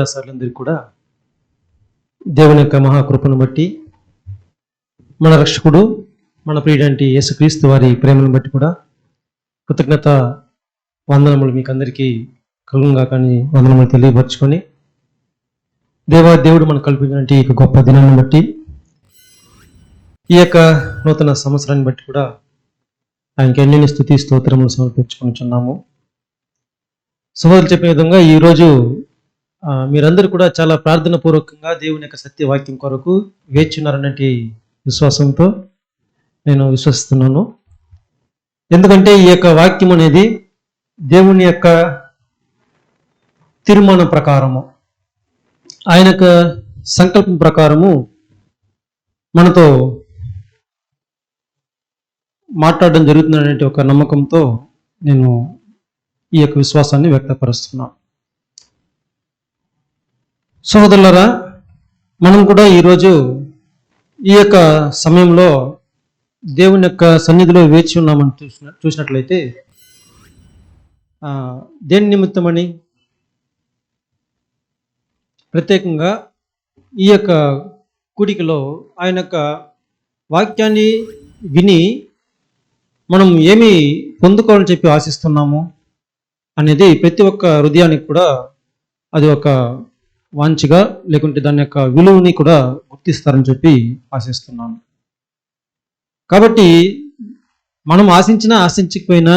అందరికీ కూడా దేవుని యొక్క మహాకృపను బట్టి మన రక్షకుడు మన ప్రియుడంటి యేసుక్రీస్తు వారి ప్రేమను బట్టి కూడా కృతజ్ఞత వందనములు మీకు అందరికీ కలుగుగా కానీ వందనములు తెలియపరచుకొని దేవుడు మనకు కల్పించినటువంటి ఈ గొప్ప దినాన్ని బట్టి ఈ యొక్క నూతన సంవత్సరాన్ని బట్టి కూడా ఆయనకి ఎన్నెన్ని స్తుతి స్తోత్రములు సమర్పించుకుంటున్నాము. సహోదరులు చెప్పిన విధంగా ఈరోజు మీరందరూ కూడా చాలా ప్రార్థన పూర్వకంగా దేవుని యొక్క సత్యవాక్యం కొరకు వేచున్నారన్నటి విశ్వాసంతో నేను విశ్వసిస్తున్నాను. ఎందుకంటే ఈ యొక్క వాక్యం అనేది దేవుని యొక్క తీర్మానం ప్రకారము, ఆయన యొక్క సంకల్పం ప్రకారము మనతో మాట్లాడడం జరుగుతుందనే ఒక నమ్మకంతో నేను ఈ యొక్క విశ్వాసాన్ని వ్యక్తపరుస్తున్నాను. సహోదరులారా, మనం కూడా ఈరోజు ఈ యొక్క సమయంలో దేవుని యొక్క సన్నిధిలో వేచి ఉన్నామని చూసినట్లయితే దేని నిమిత్తమని ప్రత్యేకంగా ఈ యొక్క కూడికలో ఆయన యొక్క వాక్యాన్ని విని మనం ఏమి పొందుకోవాలని చెప్పి ఆశిస్తున్నాము అనేది ప్రతి ఒక్క హృదయానికి కూడా అది ఒక వాంఛగా, లేకుంటే దాని యొక్క విలువని కూడా గుర్తిస్తారని చెప్పి ఆశిస్తున్నాను. కాబట్టి మనం ఆశించకపోయినా,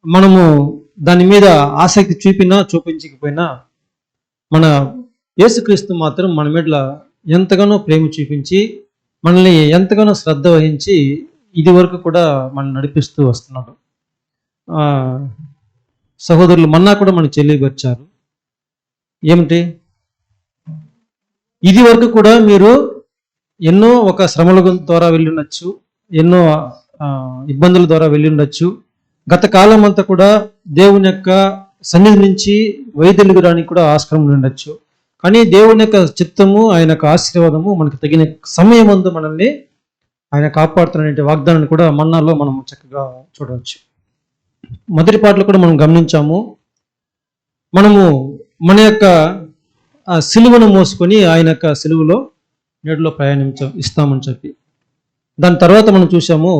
మనము దాని మీద ఆసక్తి చూపించకపోయినా మన యేసుక్రీస్తు మాత్రం మన మీద ఎంతగానో ప్రేమ చూపించి మనల్ని ఎంతగానో శ్రద్ధ వహించి ఇది వరకు కూడా మనం నడిపిస్తూ వస్తున్నాడు. సహోదరులు మన్నా కూడా మనకు తెలియపరిచారు. ఏమిటి? ఇది వరకు కూడా మీరు ఎన్నో ఒక శ్రమల ద్వారా వెళ్ళుండొచ్చు, ఎన్నో ఇబ్బందుల ద్వారా వెళ్ళుండొచ్చు. గత కాలం అంతా కూడా దేవుని యొక్క సన్నిధి నుంచి వైదొలగడానికి కూడా ఆస్కారం ఉండొచ్చు. కానీ దేవుని యొక్క చిత్తము, ఆయన యొక్క ఆశీర్వాదము మనకు తగిన సమయమందు మనల్ని ఆయన కాపాడుతున్న వాగ్దానాన్ని కూడా మన్నాలో మనం చక్కగా చూడవచ్చు. మొదటి పాటలో కూడా మనం గమనించాము, మనము మన యొక్క సిలువను మోసుకొని ఆయన యొక్క సిలువలో నేడులో ఇస్తామని చెప్పి. దాని తర్వాత మనం చూసాము,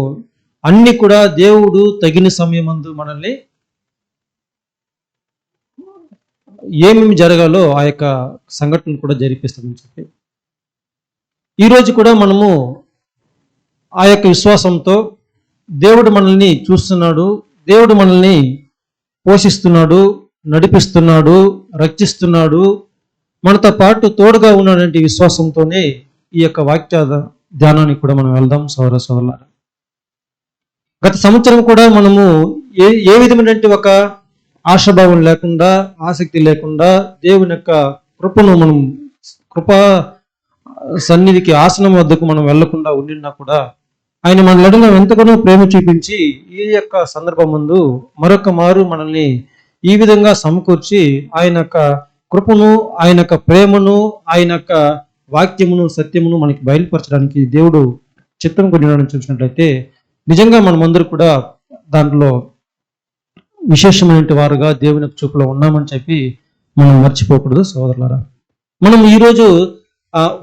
అన్ని కూడా దేవుడు తగిన సమయమందు మనల్ని ఏమేమి జరగాలో ఆ యొక్క సంఘటన కూడా జరిపిస్తామని చెప్పి. ఈరోజు కూడా మనము ఆ యొక్క విశ్వాసంతో దేవుడు మనల్ని చూస్తున్నాడు, దేవుడు మనల్ని పోషిస్తున్నాడు, నడిపిస్తున్నాడు, రక్షిస్తున్నాడు, మనతో పాటు తోడుగా ఉన్నటువంటి విశ్వాసంతోనే ఈ యొక్క వాక్య ధ్యానానికి కూడా మనం వెళ్దాం సోదరులారా. గత సంవత్సరం కూడా మనము ఏ విధమైనటువంటి ఒక ఆశాభావం లేకుండా, ఆసక్తి లేకుండా దేవుని యొక్క కృపను మనం కృపా సన్నిధికి ఆసనం వద్దకు మనం వెళ్లకుండా ఉండినా కూడా ఆయన మన లడలో ఎంతగానో ప్రేమ చూపించి ఈ యొక్క సందర్భం ముందు మరొక మారు మనల్ని ఈ విధంగా సమకూర్చి ఆయన యొక్క కృపను, ఆయన యొక్క ప్రేమను, ఆయన యొక్క వాక్యమును, సత్యమును మనకి బయలుపరచడానికి దేవుడు చిత్తం కొనివ్వడం చూసినట్లయితే నిజంగా మనమందరూ కూడా దాంట్లో విశేషమైన వారుగా దేవుని చూపులో ఉన్నామని చెప్పి మనం మర్చిపోకూడదు సోదరులారా. మనం ఈరోజు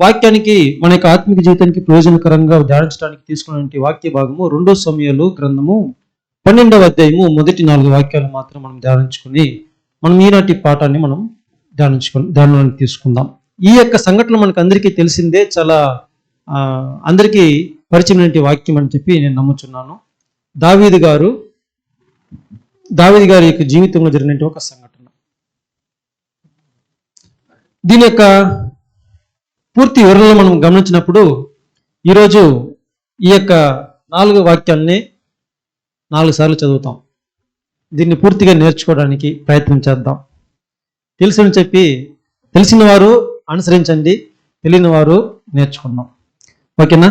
వాక్యానికి, మన యొక్క ఆత్మిక జీవితానికి ప్రయోజనకరంగా ధ్యానించడానికి తీసుకున్న వాక్య భాగము 2 సమూయేలు గ్రంథము 12వ అధ్యాయము మొదటి 4 వాక్యాలు మాత్రం మనం ధ్యానించుకుని మనం ఈనాటి పాఠాన్ని మనం ధ్యానానికి తీసుకుందాం. ఈ యొక్క సంఘటన మనకు అందరికీ తెలిసిందే, చాలా అందరికీ పరిచయమైన వాక్యం అని చెప్పి నేను నమ్ముచున్నాను. దావీదు గారి యొక్క జీవితంలో జరిగిన ఒక సంఘటన. దీని యొక్క పూర్తి వివరణలో మనం గమనించినప్పుడు ఈరోజు ఈ యొక్క 4 వాక్యాలని 4 సార్లు చదువుతాం. దీన్ని పూర్తిగా నేర్చుకోవడానికి ప్రయత్నం చేద్దాం. తెలిసిన వారు అనుసరించండి, తెలియని వారు నేర్చుకుందాం. ఓకేనా?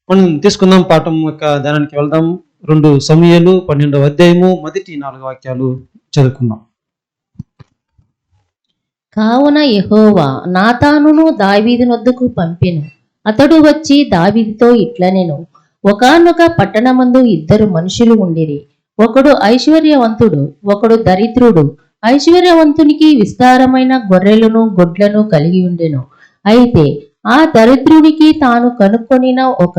మనం తీసుకుందాం, పాఠం యొక్క ధ్యానానికి వెళ్దాం. 2 సమూయేలు 12వ అధ్యాయము మొదటి 4 వాక్యాలు చదువుకుందాం. కావున యెహోవా నాతానును దావీదు నొద్దకు పంపెను. అతడు వచ్చి దావీదుతో ఇట్లనెను, ఒకానొక పట్టణమందు 2 మనుషులు ఉండిరి. ఒకడు ఐశ్వర్యవంతుడు, ఒకడు దరిద్రుడు. ఐశ్వర్యవంతునికి విస్తారమైన గొర్రెలను గొడ్లను కలిగి ఉండెను. అయితే ఆ దరిద్రునికి తాను కనుక్కొనిన ఒక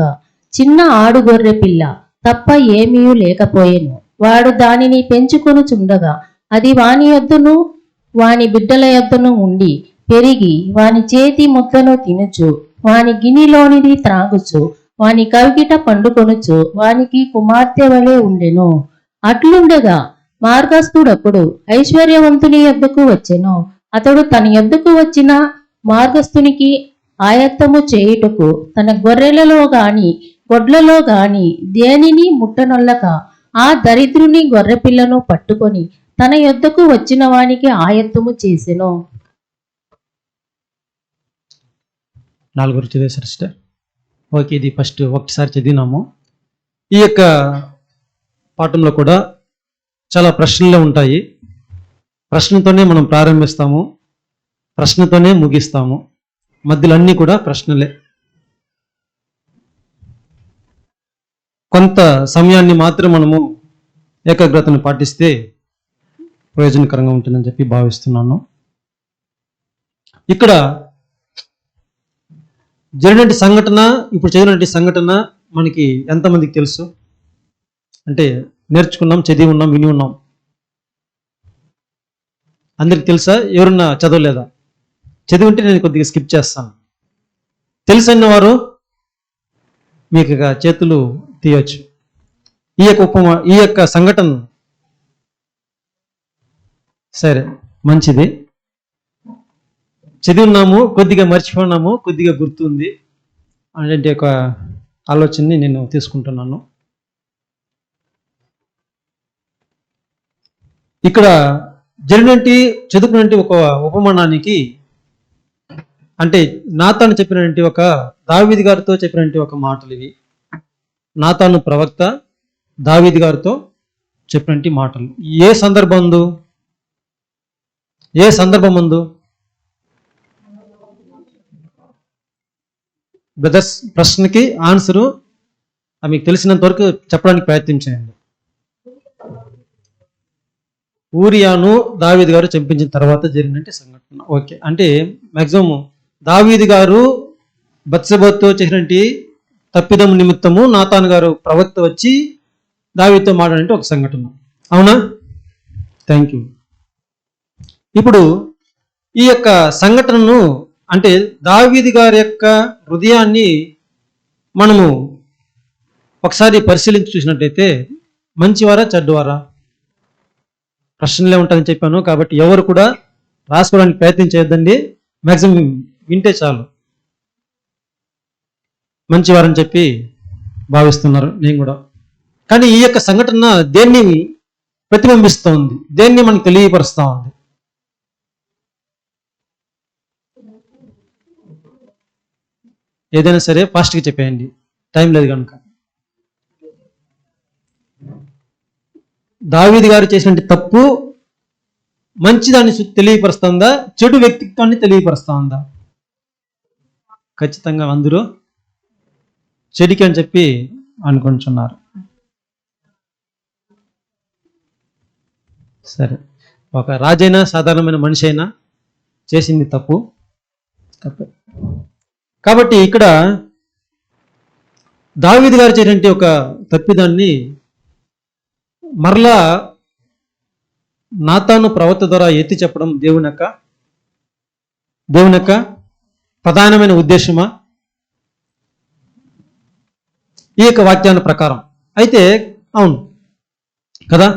చిన్న ఆడుగొర్రె పిల్ల తప్ప ఏమీ లేకపోయెను. వాడు దానిని పెంచుకొనుచుండగా అది వాని యొద్దను వాని బిడ్డల యొద్దను ఉండి పెరిగి వాని చేతి ముద్దను తినుచు వాని గిన్నెలోనిది త్రాగుచు వాని కవిగిట పండుకొనుచు వానికి కుమార్తె వలె ఉండెను. అట్లుండగా మార్గస్థుడప్పుడు ఐశ్వర్యవంతుని యొద్దకు వచ్చెను. అతడు తన యొద్దకు వచ్చిన మార్గస్థునికి ఆయత్తము చేయుటకు తన గొర్రెలలో గాని గొడ్లలో గాని దేనిని ముట్టనొల్లక ఆ దరిద్రుని గొర్రెపిల్లను పట్టుకొని తన యొద్దకు వచ్చిన వానికి ఆయత్తము చేసెను. 4 చదివేశారు సిస్టర్. ఓకే, ఇది ఫస్ట్ ఒకసారి చదివినాము. ఈ యొక్క పాఠంలో కూడా చాలా ప్రశ్నలే ఉంటాయి. ప్రశ్నతోనే మనం ప్రారంభిస్తాము, ప్రశ్నతోనే ముగిస్తాము. మధ్యలో అన్నీ కూడా ప్రశ్నలే. కొంత సమయాన్ని మాత్రం మనము ఏకాగ్రతను పాటిస్తే ప్రయోజనకరంగా ఉంటుందని చెప్పి భావిస్తున్నాను. ఇక్కడ జరిగినటువంటి సంఘటన, ఇప్పుడు చదివినటువంటి సంఘటన మనకి ఎంతమందికి తెలుసు? అంటే నేర్చుకున్నాం, చదివి ఉన్నాం, విని ఉన్నాం. అందరికి తెలుసా? ఎవరన్నా చదవలేదా? చదివి ఉంటే నేను కొద్దిగా స్కిప్ చేస్తాను. తెలుసన్న వారు మీకు ఇక చేతులు తీయచ్చు. ఈ యొక్క సంఘటన సరే మంచిది. చదివి ఉన్నాము, కొద్దిగా మర్చిపోయినాము, కొద్దిగా గుర్తుంది అంటే ఒక ఆలోచనని నేను తీసుకుంటున్నాను. ఇక్కడ జరిగినట్టు చదువుకున్నట్టు ఒక ఉపమానానికి, అంటే నాతాను చెప్పినటువంటి ఒక దావీదు గారితో చెప్పినటువంటి ఒక మాటలు ఇవి. నాతాను ప్రవక్త దావీదు గారితో చెప్పినటువంటి మాటలు. ఏ సందర్భమందు బ్రదర్స్, ప్రశ్నకి ఆన్సరు మీకు తెలిసినంత వరకు చెప్పడానికి ప్రయత్నం చేయండి. ఊరియాను దావీదు గారు చంపించిన తర్వాత జరిగినట్టు సంఘటన. ఓకే, అంటే మాక్సిమం దావీదు గారు బత్షెబతో చేసినటువంటి తప్పిదం నిమిత్తము నాతాను గారు ప్రవక్త వచ్చి దావీదుతో మాట్లాడినట్టు ఒక సంఘటన. అవునా? Thank you. ఇప్పుడు ఈ యొక్క సంఘటనను, అంటే దావీదు గారి యొక్క హృదయాన్ని మనము ఒకసారి పరిశీలించి చూసినట్టయితే మంచివారా చెడ్డవారా? ప్రశ్నలే ఉంటాయని చెప్పాను కాబట్టి ఎవరు కూడా రాసుకోవడానికి ప్రయత్నం చేయొద్దండి. మ్యాక్సిమం వింటే చాలు. మంచివారని చెప్పి భావిస్తున్నారు, నేను కూడా. కానీ ఈ యొక్క సంఘటన దేన్ని ప్రతిబింబిస్తూ ఉంది, దేన్ని మనకు తెలియపరుస్తూ ఉంది? ఏదైనా సరే ఫాస్ట్గా చెప్పేయండి, టైం లేదు కనుక. దావీదు గారు చేసిన తప్పు మంచిదాన్ని తెలియపరుస్తుందా, చెడు వ్యక్తిత్వాన్ని తెలియపరుస్తుందా? ఖచ్చితంగా అందరూ చెడికి అని చెప్పి అనుకుంటున్నారు. సరే, ఒక రాజైనా సాధారణమైన మనిషి అయినా చేసింది తప్పు. కాబట్టి ఇక్కడ దావీదు గారు చేసినటువంటి ఒక తప్పిదాన్ని మరలా నాతాను ప్రవక్త ద్వారా ఎత్తి చెప్పడం దేవుని యొక్క ప్రధానమైన ఉద్దేశమా ఈ యొక్క వాక్యాన్ని ప్రకారం? అయితే అవును కదా.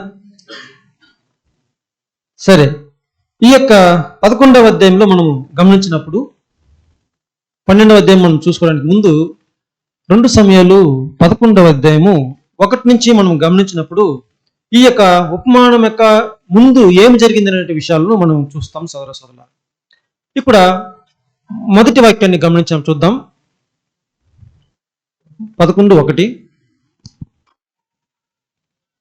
సరే, ఈ యొక్క 11వ అధ్యాయంలో మనం గమనించినప్పుడు, 12వ అధ్యాయం మనం చూసుకోవడానికి ముందు 2 సమయాలు 11వ అధ్యాయము 1 నుంచి మనం గమనించినప్పుడు ఈ యొక్క ఉపమానం యొక్క ముందు ఏమి జరిగింది అనే విషయాలను మనం చూస్తాం సోదర సోదరుల. ఇక్కడ మొదటి వాక్యాన్ని గమనించాం, చూద్దాం. 11:1.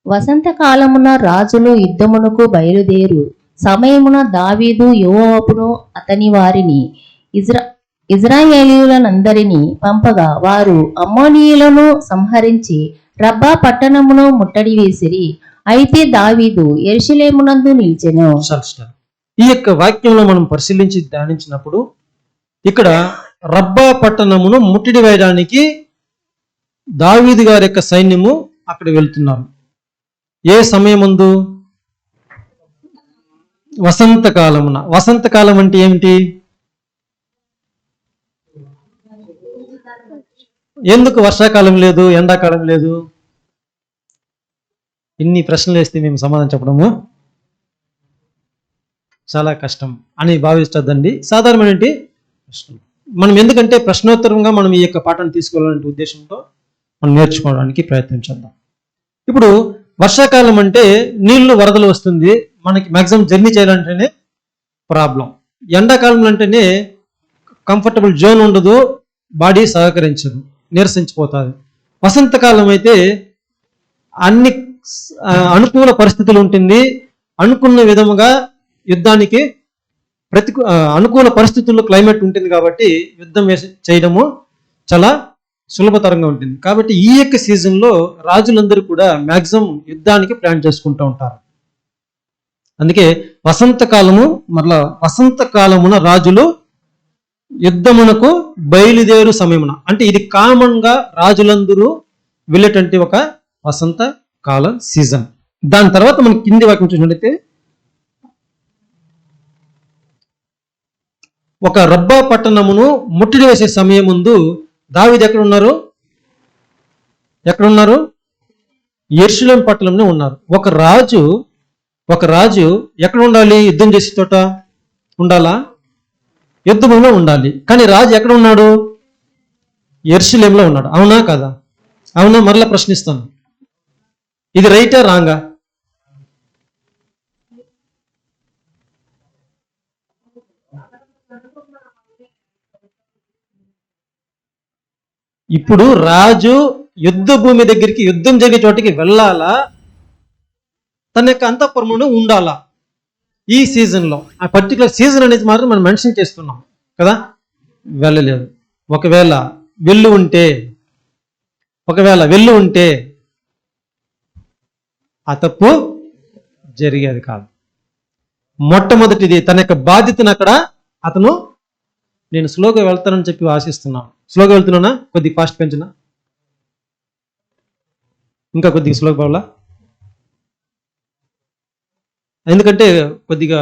వసంతకాలమున రాజులు యుద్ధమునకు బయలుదేరు సమయమున దావీదు యోవాబును అతని వారిని ఇజ్రాయేలీయులనందరినీ పంపగా వారు అమ్మోనీయులను సంహరించి రబ్బా పట్టణమును ముట్టడి వేసిరి. అయితే దావీదు యెరూషలేమునందు నిలిచెను. చాలు సిస్టర్. ఈ యొక్క వాక్యంలో మనం పరిశీలించి ధ్యానించినప్పుడు ఇక్కడ రబ్బా పట్టణమును ముట్టడి వేయడానికి దావీదు గారి యొక్క సైన్యము అక్కడ వెళ్తున్నారు. ఏ సమయమందు? వసంతకాలమున. వసంతకాలం అంటే ఏమిటి? ఎందుకు వర్షాకాలం లేదు, ఎండాకాలం లేదు? ఇన్ని ప్రశ్నలు వేస్తే మేము సమాధానం చెప్పడము చాలా కష్టం అని భావిస్తుందండి. సాధారణమైన ప్రశ్నలు మనం ఎందుకంటే ప్రశ్నోత్తరంగా మనం ఈ యొక్క పాఠాన్ని తీసుకోవాలనే ఉద్దేశంతో మనం నేర్చుకోవడానికి ప్రయత్నం చేద్దాం. ఇప్పుడు వర్షాకాలం అంటే నీళ్లు వరదలు వస్తుంది, మనకి మ్యాక్సిమం జర్నీ చేయాలంటేనే ప్రాబ్లం. ఎండాకాలం అంటేనే కంఫర్టబుల్ జోన్ ఉండదు, బాడీ సహకరించదు, నీరసించిపోతుంది. వసంతకాలం అయితే అన్ని అనుకూల పరిస్థితులు ఉంటుంది, అనుకున్న విధముగా యుద్ధానికి అనుకూల పరిస్థితుల్లో క్లైమేట్ ఉంటుంది కాబట్టి యుద్ధం చేయడము చాలా సులభతరంగా ఉంటుంది. కాబట్టి ఈ యొక్క సీజన్లో రాజులందరూ కూడా మ్యాక్సిమం యుద్ధానికి ప్లాన్ చేసుకుంటూ ఉంటారు. అందుకే వసంతకాలము మరలా వసంతకాలమున రాజులు యుద్ధమునకు బయలుదేరు సమయమున, అంటే ఇది కామన్ గా రాజులందరూ వెళ్ళేటువంటి ఒక వసంత కాల సీజన్. దాని తర్వాత మనం కింది వాక్యం చూసినట్లయితే ఒక రబ్బా పట్టణమును ముట్టడి వేసే సమయం ముందు దావీదు ఎక్కడున్నారు? యెరూషలేము పట్టణంలో ఉన్నారు. ఒక రాజు ఎక్కడ ఉండాలి? యుద్ధం చేసే చోట ఉండాలా? యుద్ధంలో ఉండాలి. కానీ రాజు ఎక్కడ ఉన్నాడు? యెరూషలేములో ఉన్నాడు. అవునా కదా? అవునా? మరలా ప్రశ్నిస్తాను, ఇది రైటా రాంగా? ఇప్పుడు రాజు యుద్ధ భూమి దగ్గరికి, యుద్ధం జరిగే చోటికి వెళ్ళాలా, తన యొక్క అంతఃపురంలో ఉండాలా? ఈ సీజన్లో ఆ పర్టికులర్ సీజన్ అనేది మాత్రం మనం మెన్షన్ చేస్తున్నాం కదా. వెళ్ళలేదు. ఒకవేళ వెళ్ళి ఉంటే ఆ తప్పు జరిగేది కాదు. మొట్టమొదటిది తన యొక్క బాధ్యతను అక్కడ అతను, నేను స్లోగా వెళ్తానని చెప్పి ఆశిస్తున్నాను. స్లోగా వెళ్తున్నానా? కొద్దిగా ఫాస్ట్ పెంచినా, ఇంకా కొద్దిగా స్లోగా పోవాలా, ఎందుకంటే కొద్దిగా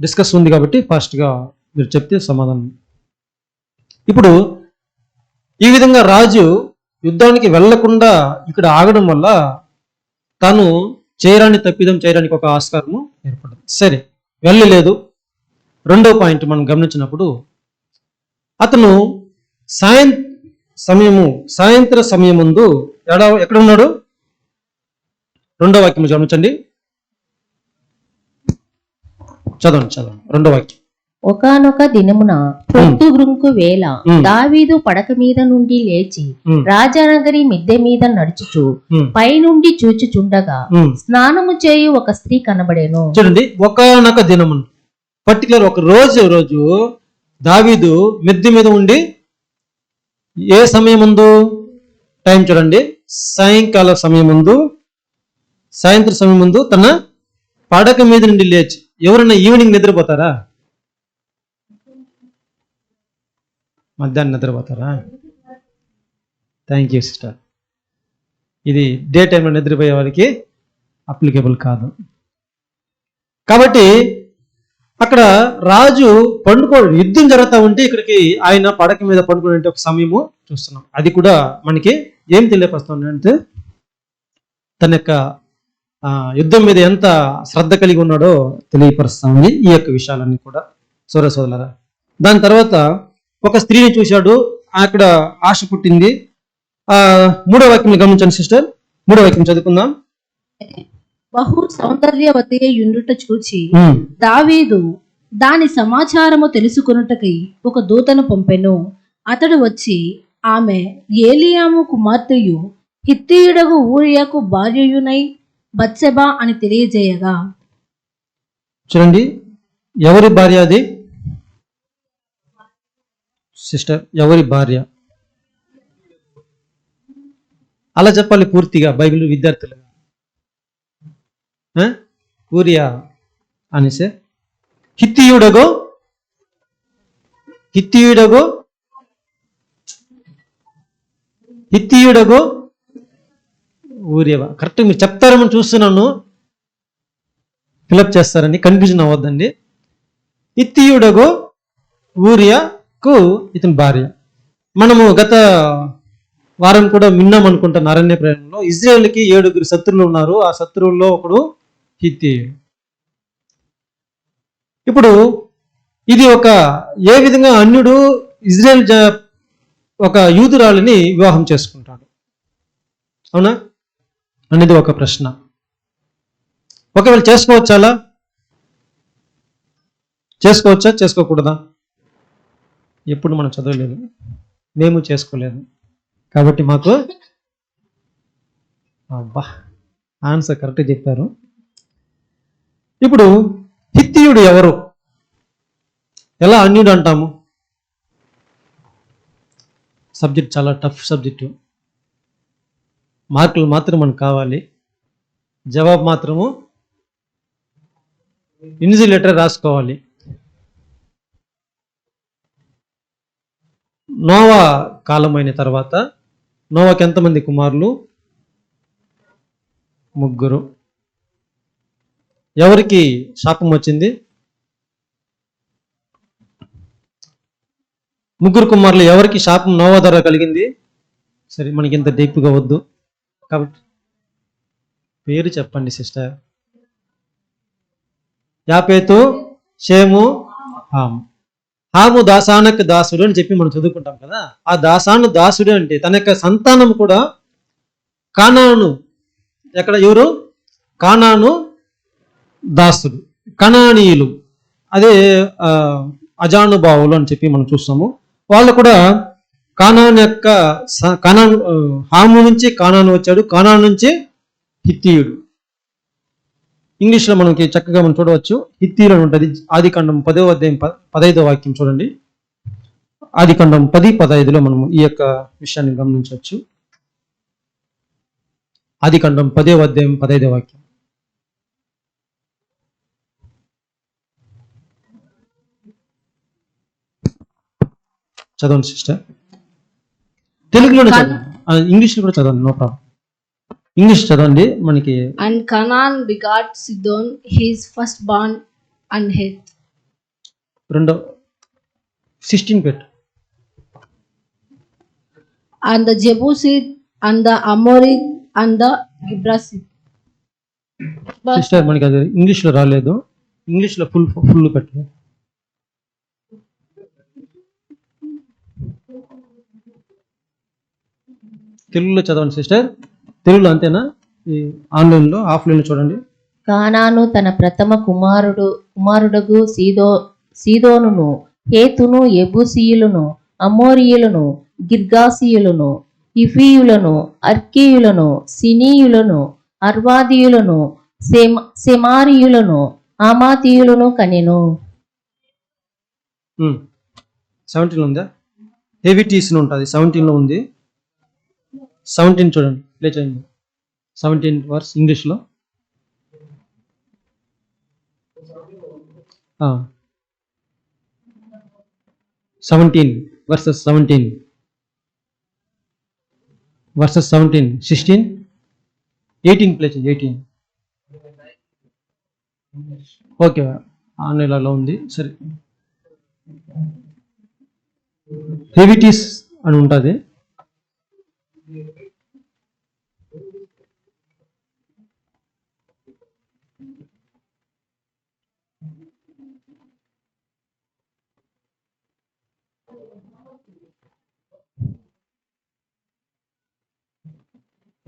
డిస్కస్ ఉంది కాబట్టి ఫాస్ట్గా మీరు చెప్తే సమాధానం. ఇప్పుడు ఈ విధంగా రాజు యుద్ధానికి వెళ్లకుండా ఇక్కడ ఆగడం వల్ల తాను తప్పిదం చేయడానికి ఒక ఆస్కారము ఏర్పడింది. సరే, వెళ్ళలేదు. రెండో పాయింట్ మనం గమనించినప్పుడు అతను సాయంత్ర సమయం ముందు ఎక్కడ ఉన్నాడు? రెండో వాక్యం గమనించండి, చదవండి రెండో వాక్యం. ఒకానొక దినమున పొద్దుగుంకు వేళ దావీదు పడక మీద నుండి లేచి రాజనగరి మిద్దె మీద నడుచుచు పైనుండి చూచుచుండగా స్నానము చేయు ఒక స్త్రీ కనబడేను. చూడండి, ఒకానొక దినమున, పర్టికులర్ ఒక రోజు దావీదు మిద్దె మీద ఉండి ఏ సమయం ముందు? టైం చూడండి, సాయంత్ర సమయం ముందు తన పడక మీద నుండి లేచి. ఎవరైనా ఈవినింగ్ నిద్రపోతారా? మధ్యాహ్నం నిద్రపోతారా? Thank you sister. ఇది డే టైంలో నిద్రపోయే వారికి అప్లికేబుల్ కాదు. కాబట్టి అక్కడ రాజు యుద్ధం జరుగుతూ ఉంటే ఇక్కడికి ఆయన పడక మీద పండుకునే ఒక సమయము చూస్తున్నాం. అది కూడా మనకి ఏం తెలియపరుస్తుంది అంటే తన యొక్క యుద్ధం మీద ఎంత శ్రద్ధ కలిగి ఉన్నాడో తెలియపరుస్తామని ఈ యొక్క విషయాలన్నీ కూడా సోదరులారా. దాని తర్వాత ఒక స్త్రీని చూశాడు, అక్కడ ఆశ పుట్టింది. మూడో వాక్యం గమనించండి సిస్టర్, మూడో వాక్యం చదువుకుందాం. బహు సౌందర్యవతి యుండుట చూచి దావీదు దాని సమాచారము తెలుసుకొనుటకై ఒక దూతను పంపెను. అతడు వచ్చి ఆమె ఏలియాము కుమార్తెయు హిత్తీయుడగు ఊరియాకు భార్యయునై బత్సెబా అని తెలియజేయగా. చూడండి, ఎవరి భార్య అది సిస్టర్? ఎవరి భార్య? అలా చెప్పాలి పూర్తిగా బైబిల్ విద్యార్థులు. ఊరియా అనేసి హిత్తీయుడగో ఊరియా. కరెక్ట్ మీరు చెప్తారేమో చూస్తున్నాను, ఫిలప్ చేస్తారని, కన్ఫ్యూజన్ అవ్వద్దండి. హిత్తీయుడగో ఊరియాకు ఇతని భార్య. మనము గత వారం కూడా విన్నాం అనుకుంటాను, అరణ్య ప్రయాణంలో ఇజ్రాయేల్కి 7 శత్రువులు ఉన్నారు. ఆ శత్రువుల్లో ఒకడు హిత్తీయుడు. ఇప్పుడు ఇది ఏ విధంగా అన్యుడు ఇజ్రాయేల్ ఒక యూదురాలిని వివాహం చేసుకుంటాడు, అవునా అనేది ఒక ప్రశ్న. ఒకవేళ చేసుకోవచ్చా చేసుకోకూడదా? ఎప్పుడు మనం చదవలేదు, మేము చేసుకోలేదు, కాబట్టి మాకు ఆన్సర్ కరెక్ట్ చెప్పారు. ఇప్పుడు హిత్తీయుడు ఎవరు, ఎలా అన్యుడు అంటాము? సబ్జెక్ట్ చాలా టఫ్ సబ్జెక్టు. మార్కులు మాత్రం మనకు కావాలి, జవాబు మాత్రము ఇన్సులేటర్ రాసుకోవాలి. నోవా కాలం అయిన తర్వాత నోవాకి ఎంతమంది కుమారులు? 3. ఎవరికి శాపం వచ్చింది? 3 కుమారులు. ఎవరికి శాపం నోవా ద్వారా కలిగింది? సరే, మనకి ఇంత డీప్గా వద్దు కాబట్టి పేరు చెప్పండి సిస్టర్. యాపేతు, షేము, హాము. హాము దాసానకు దాసుడు అని చెప్పి మనం చదువుకుంటాం కదా. ఆ దాసాను దాసుడు అంటే తన యొక్క సంతానం కూడా కానాను, ఎవరు? కానాను దాసుడు, కనానీయులు, అదే అజానుబావులు అని చెప్పి మనం చూస్తాము. వాళ్ళు కూడా కానాను యొక్క హాము నుంచి కానాను వచ్చాడు, కానాను నుంచి హిత్తీయుడు. ఇంగ్లీష్లో మనకి చక్కగా మనం చూడవచ్చు, హిత్తీయుడు అని ఉంటుంది. ఆదికాండం 10వ అధ్యాయం 15వ వాక్యం చూడండి. ఆదికాండం 10:15లో మనము ఈ యొక్క విషయాన్ని గమనించవచ్చు. ఆదికాండం 10వ అధ్యాయం 15వ వాక్యం. చదవండి సిస్టర్, తెలుగులోనే చదవండి, ఇంగ్లీష్లో కూడా చదవండి, నో ప్రాబ్లం. ఇంగ్లీష్ చదవండి మనకి. And Canaan begot Sidon, his firstborn, and Heth. 16 పెట్టు. And the Jebusite, and the Amorite, and the Gibrasite. Sister మనకి అది ఇంగ్లీష్లో రాలేదు, ఇంగ్లీష్లో ఫుల్ పెట్టు. తెలుగులో చదవండి సిస్టర్. తెలుగులో అంతేనా? ఈ ఆన్లైన్లో ఆఫ్లైన్లో చూడండి. కానాను తన ప్రథమ కుమారుడగు సీదోనును, హేతును, యెబూసీయులను, అమోరీయులను, గిర్గాసీయులను, ఇఫీయులను, అర్కీయులను, సినీయులను, అర్వాదీయులను, సెమారీయులను, ఆమాతీయులను కనెను. 17 ఉందా? హెవిటీస్ ఉంటుంది, 17లో ఉంది. 17 చూడండి, ప్లే చేయండి. 17 వర్స్ ఇంగ్లీష్లో. 17 verses 17 verses 17 16 18 ప్లే చేయండి. 18 ఓకే, ఆన్లైన్లో ఉంది. సరే, హెవిటీస్ అని ఉంటుంది.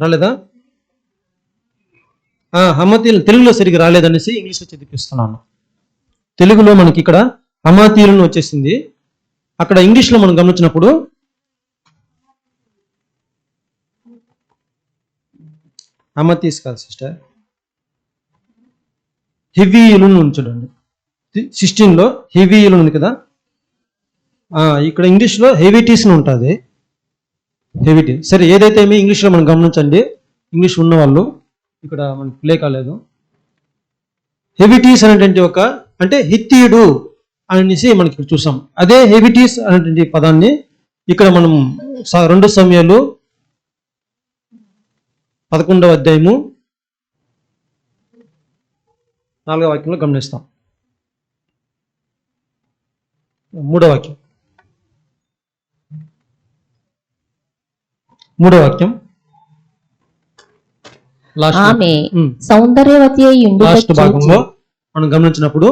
రాలేదా? హమాతీయులు తెలుగులో సరిగ్గా రాలేదనేసి ఇంగ్లీష్లో చదివిస్తున్నాను. తెలుగులో మనకి ఇక్కడ హమాతీయులను వచ్చేసింది, అక్కడ ఇంగ్లీష్లో మనం గమనించినప్పుడు హమాతీస్ కాదు సిస్టర్, హెవీయులను చూడండి. 16లో హెవీయులు ఉంది కదా, ఇక్కడ ఇంగ్లీష్లో హెవిటీస్ ఉంటుంది. హెవిటీ. సరే, ఏదైతే ఇంగ్లీష్లో మనం గమనించండి. ఇంగ్లీష్ ఉన్నవాళ్ళు ఇక్కడ మనకి ప్లే కాలేదు. హెవిటీస్ అనేటువంటి ఒక అంటే హిత్తీయుడు అనేసి మనకి ఇక్కడ చూసాం. అదే హెవిటీస్ అనేటువంటి పదాన్ని ఇక్కడ మనం 2 సమయాలు 11వ అధ్యాయము 4వ వాక్యంలో గమనిస్తాం. 3వ వాక్యం 3వ వాక్యం ఆమె సౌందర్యవతి అయి ఉండుట లాస్ట్ భాగంలో చూచి మనం గమనించినప్పుడు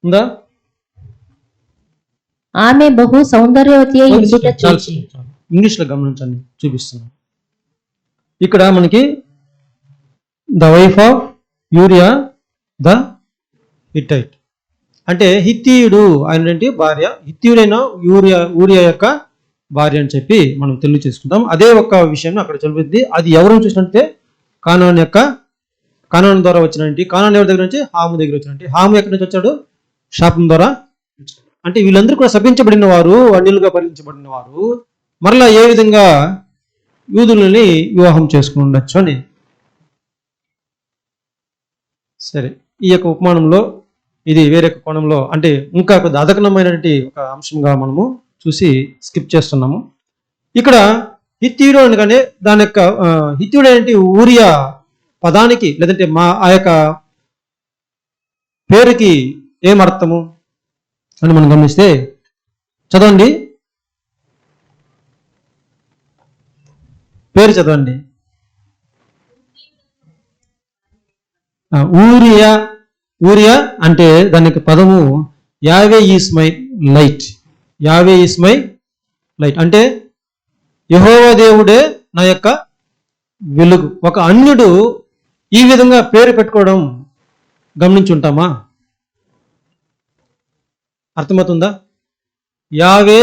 ఉందా? ఆమె బహు సౌందర్యవతి అయి ఉండుట చూచి ఇంగ్లీష్ లో గమనించండి, చూపిస్తున్నాను. ఇక్కడ మనకి the wife of urea the Hittite అంటే హిత్తీయుడు ఆయన భార్య, హిత్తీయుడైన ఊరియా యొక్క భార్య అని చెప్పి మనం తెలుగు చేసుకుంటాం. అదే ఒక విషయం అక్కడ చదువుద్ది. అది ఎవరు చూసినట్టే కానాను ద్వారా వచ్చినట్టు. కానాను ఎవరి దగ్గర నుంచి? హాము దగ్గర వచ్చినట్టు. హాము ఎక్కడి నుంచి వచ్చాడు? శాపం ద్వారా. అంటే వీళ్ళందరూ కూడా శపించబడిన వారు, అన్యులుగా పరిగణించబడిన వారు మరలా ఏ విధంగా యూదులని వివాహం చేసుకుని ఉండొచ్చు అని. సరే, ఈ యొక్క ఉపమానంలో ఇది వేరే కోణంలో అంటే ఇంకా కొద్ది అదకనమైనటువంటి ఒక అంశంగా మనము చూసి స్కిప్ చేస్తున్నాము. ఇక్కడ హిత్తీయుడు అనగానే దాని యొక్క హిత్తీయుడు అంటే ఊరియా పదానికి లేదంటే ఆ యొక్క పేరుకి ఏమర్థము అని మనం గమనిస్తే, చదవండి, పేరు చదవండి. ఊరియా అంటే దానికి పదము యావే ఈస్ మై లైట్. యావే ఈస్ మై లైట్ అంటే యెహోవా దేవుడే నా యొక్క వెలుగు. ఒక అన్యుడు ఈ విధంగా పేరు పెట్టుకోవడం గమనించుంటామా? అర్థమవుతుందా? యావే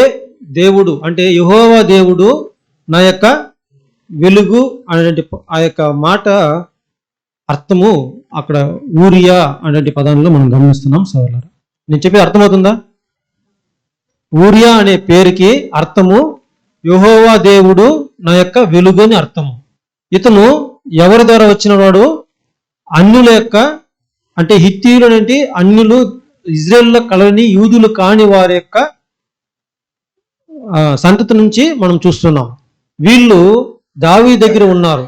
దేవుడు అంటే యెహోవా దేవుడు నా యొక్క వెలుగు అనేటువంటి ఆ యొక్క మాట అర్థము అక్కడ ఊరియా అనేటువంటి పదంలో మనం గమనిస్తున్నాం. సోదరులారా, నేను చెప్పేది అర్థమవుతుందా? ఊరియా అనే పేరుకి అర్థము యెహోవా దేవుడు నా యొక్క వెలుగు అని అర్థము. ఇతను ఎవరి ద్వారా వచ్చిన వాడు? అన్యుల యొక్క అంటే హిత్తీయులు అనేటి అన్యులు, ఇజ్రాయేల్లో కలని యూదులు కాని వారి యొక్క సంతతి నుంచి మనం చూస్తున్నాం. వీళ్ళు దావీదు దగ్గర ఉన్నారు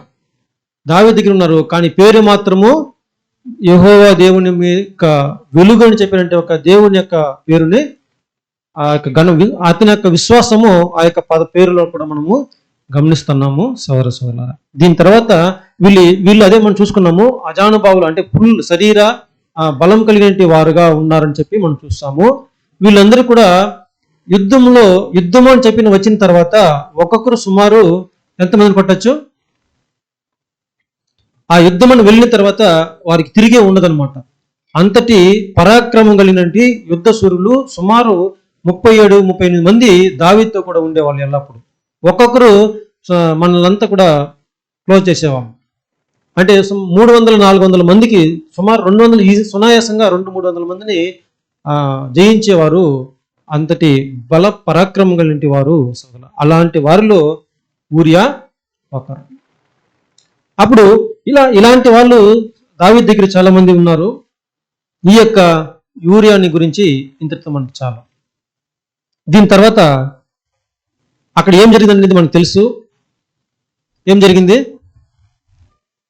కానీ పేరు మాత్రము యెహోవా దేవుని యొక్క వెలుగు అని చెప్పినట్టు ఒక దేవుని యొక్క పేరుని ఆ యొక్క అతని యొక్క విశ్వాసము ఆ యొక్క పేరులో కూడా మనము గమనిస్తున్నాము. సోదరులారా, దీని తర్వాత వీళ్ళు అదే మనం చూసుకున్నాము, అజానుభావులు అంటే ఫుల్ శరీర బలం కలిగిన వారుగా ఉన్నారని చెప్పి మనం చూస్తాము. వీళ్ళందరూ కూడా యుద్ధము అని చెప్పి వచ్చిన తర్వాత ఒక్కొక్కరు సుమారు ఎంతమందిని కొట్టచ్చు? ఆ యుద్ధమని వెళ్ళిన తర్వాత వారికి తిరిగే ఉండదన్నమాట. అంతటి పరాక్రమం కలిగినటువంటి యుద్ధ సూరులు సుమారు 37-38 మంది దావీదుతో కూడా ఉండేవాళ్ళు. ఎల్లప్పుడు ఒక్కొక్కరు మనల్నంతా కూడా క్లోజ్ చేసేవాళ్ళు. అంటే 300-400 మందికి సుమారు 200 సునాయాసంగా 200-300 మందిని జయించేవారు. అంతటి బల పరాక్రమం కలిగిన వారు. అలాంటి వారిలో ఊరియా ఒకరు. అప్పుడు ఇలాంటి వాళ్ళు దావీదు దగ్గర చాలా మంది ఉన్నారు. ఈ యొక్క యూరియాని గురించి ఇంతటితో మనకు చాలా. దీని తర్వాత అక్కడ ఏం జరిగిందనేది మనకు తెలుసు. ఏం జరిగింది?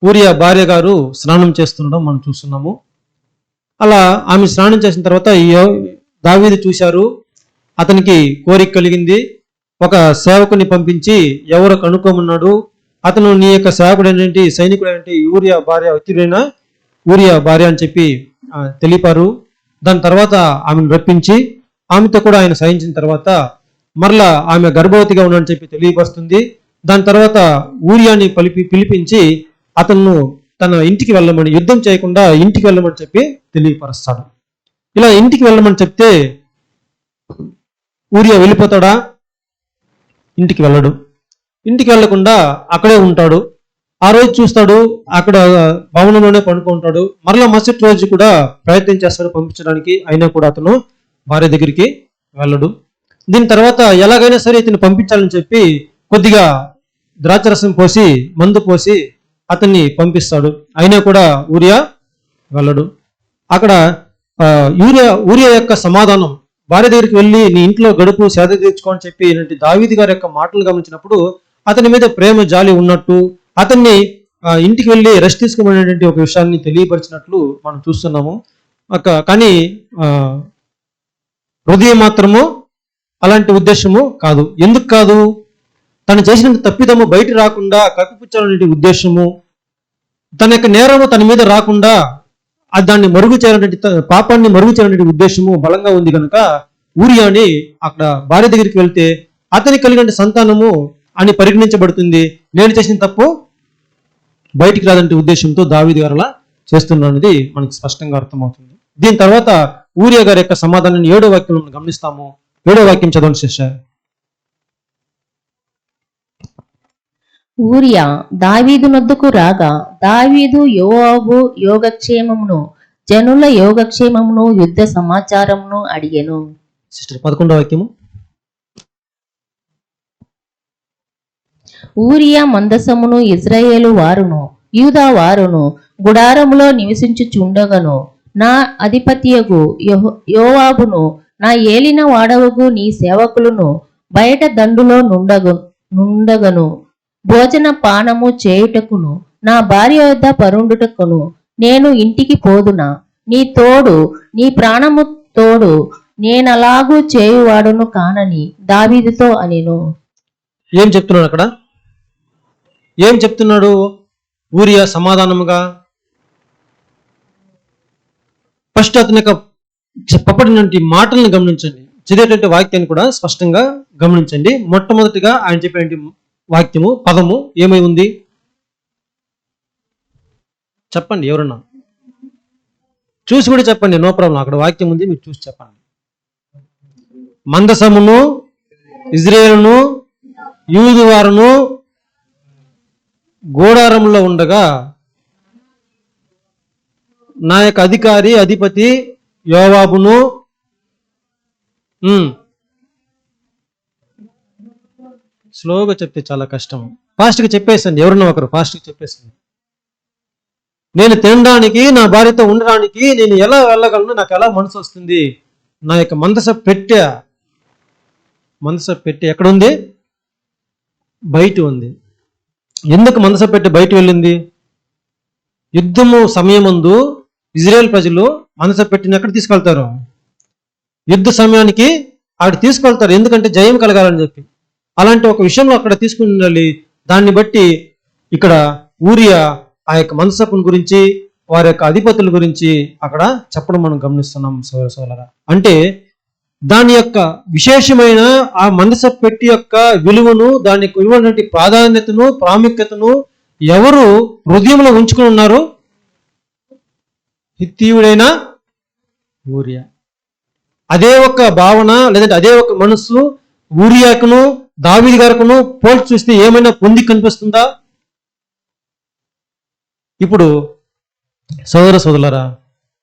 ఊరియా భార్య గారు స్నానం చేస్తుండడం మనం చూస్తున్నాము. అలా ఆమె స్నానం చేసిన తర్వాత దావీదు చూశారు, అతనికి కోరిక కలిగింది. ఒక సేవకుని పంపించి ఎవరు కనుక్కోమన్నాడు, అతను నీ యొక్క సేవకుడైనటువంటి సైనికుడైనటువంటి యూరియా భార్య వ్యక్తుడైన ఊరియా భార్య అని చెప్పి తెలిపారు. దాని తర్వాత ఆమెను రప్పించి ఆమెతో కూడా ఆయన సహించిన తర్వాత మరలా ఆమె గర్భవతిగా ఉన్నాడని చెప్పి తెలియపరుస్తుంది. దాని తర్వాత ఊరియాని పిలిపించి అతను తన ఇంటికి వెళ్ళమని, యుద్ధం చేయకుండా ఇంటికి వెళ్ళమని చెప్పి తెలియపరుస్తాడు. ఇలా ఇంటికి వెళ్ళమని చెప్తే ఊరియా వెళ్ళిపోతాడా? ఇంటికి వెళ్ళడు. ఇంటికి వెళ్లకుండా అక్కడే ఉంటాడు. ఆ రోజు చూస్తాడు, అక్కడ భవనంలోనే పడుకుంటాడు. మరలా మరుసటి రోజు కూడా ప్రయత్నం చేస్తాడు పంపించడానికి, అయినా కూడా అతను భార్య దగ్గరికి వెళ్ళడు. దీని తర్వాత ఎలాగైనా సరే ఇతను పంపించాలని చెప్పి కొద్దిగా ద్రాక్షరసం పోసి మందు పోసి అతన్ని పంపిస్తాడు. అయినా కూడా ఊరియా వెళ్ళడు. అక్కడ ఊరియా యొక్క సమాధానం, భార్య దగ్గరికి వెళ్ళి నీ ఇంట్లో గడుపు సేద తీర్చుకో అని చెప్పి దావీదు గారి యొక్క మాటలు గమనించినప్పుడు అతని మీద ప్రేమ జాలి ఉన్నట్టు, అతన్ని ఇంటికి వెళ్ళి రెస్ట్ తీసుకోమనేటువంటి ఒక విషయాన్ని తెలియపరిచినట్లు మనం చూస్తున్నాము. కానీ హృదయం మాత్రము అలాంటి ఉద్దేశము కాదు. ఎందుకు కాదు? తను చేసిన తప్పిదము బయట రాకుండా కప్పిపుచ్చాలనే ఉద్దేశము, తన యొక్క నేరము తన మీద రాకుండా దాన్ని మరుగు చేయాలంటే, పాపాన్ని మరుగు చేయాలనే ఉద్దేశము బలంగా ఉంది కనుక ఊరియాని అక్కడ భార్య దగ్గరికి వెళ్తే అతని కలిగిన సంతానము అని పరిగణించబడుతుంది. నేను చేసిన తప్పు బయటికి రాదంటే ఉద్దేశంతో దావీదు గారు అలా చేస్తున్నది మనకి స్పష్టంగా అర్థమవుతుంది. దీని తర్వాత ఊరియా గారి యొక్క సమాధానాన్ని 7వ వాక్యంలో మనం గమనిస్తాము. 7వ వాక్యం చదవండి సిస్టర్. ఊరియా దావీదు నొద్దకు రాగా దావీదు యోవాబు యోగక్షేమమును జనుల యోగక్షేమమును యుద్ధ సమాచారమును అడిగెను. సిస్టర్ 11వ వాక్యము. ఊరియా మందసమును ఇజ్రాయేలు వారును యూదా వారును గుడారములో నివసించుచుండగను నా అధిపత్యగు యోవాబును నా ఏలిన వాడవగు నీ సేవకులను బయట దండులో నుండగను భోజన పానము చేయుటకును నా భార్య వద్ద పరుండుటకును నేను ఇంటికి పోదునా? నీ తోడు, నీ ప్రాణము తోడు నేనలాగూ చేయువాడును కానని దావీదుతో అనెను. ఏం చెప్తున్నాడు అక్కడ? ఏం చెప్తున్నాడు ఊరియా సమాధానముగా? ఫస్ట్ అతని యొక్క చెప్పబడినటువంటి మాటలను గమనించండి, చదివేటువంటి వాక్యాన్ని కూడా స్పష్టంగా గమనించండి. మొట్టమొదటిగా ఆయన చెప్పినటువంటి వాక్యము, పదము ఏమై ఉంది చెప్పండి. ఎవరన్నా చూసి కూడా చెప్పండి, నో ప్రాబ్లం. అక్కడ వాక్యం ఉంది, మీరు చూసి చెప్పండి. మందసమును ఇజ్రాయేలును యూదు వారును గోడారంలో ఉండగా నా యొక్క అధిపతి యోవాబును స్లోగా చెప్తే చాలా కష్టం. ఫాస్ట్గా చెప్పేసండి, ఎవరన్నా ఒకరు ఫాస్ట్గా చెప్పేసండి. నేను తినడానికి, నా భార్యతో ఉండడానికి నేను ఎలా వెళ్ళగలను? నాకు ఎలా మనసు వస్తుంది? నా యొక్క మందస పెట్టె ఎక్కడ ఉంది? బయట ఉంది. ఎందుకు మందస పెట్టె బయట వెళ్ళింది? యుద్ధము సమయమందు ఇజ్రాయేల్ ప్రజలు మందస పెట్టెని ఎక్కడ తీసుకెళ్తారు? యుద్ధ సమయానికి ఆవిడ తీసుకెళ్తారు, ఎందుకంటే జయం కలగాలని చెప్పి. అలాంటి ఒక విషయంలో అక్కడ తీసుకుని ఉండాలి. దాన్ని బట్టి ఇక్కడ ఊరియా ఆ యొక్క మందసపుని గురించి, వారి యొక్క అధిపతుల గురించి అక్కడ చెప్పడం మనం గమనిస్తున్నాం సోదరా. అంటే దాని యొక్క విశేషమైన ఆ మందస పెట్టి యొక్క విలువను, దానికి ఇవ్వనటువంటి ప్రాధాన్యతను, ప్రాముఖ్యతను ఎవరు హృదయంలో ఉంచుకుని ఉన్నారు? హిత్తీయుడైన ఊరియా. అదే ఒక భావన లేదంటే అదే ఒక మనస్సు ఊరియాకును దావీదు గారుకును పోల్చి చూస్తే ఏమైనా పొంది కనిపిస్తుందా? ఇప్పుడు సోదరులారా,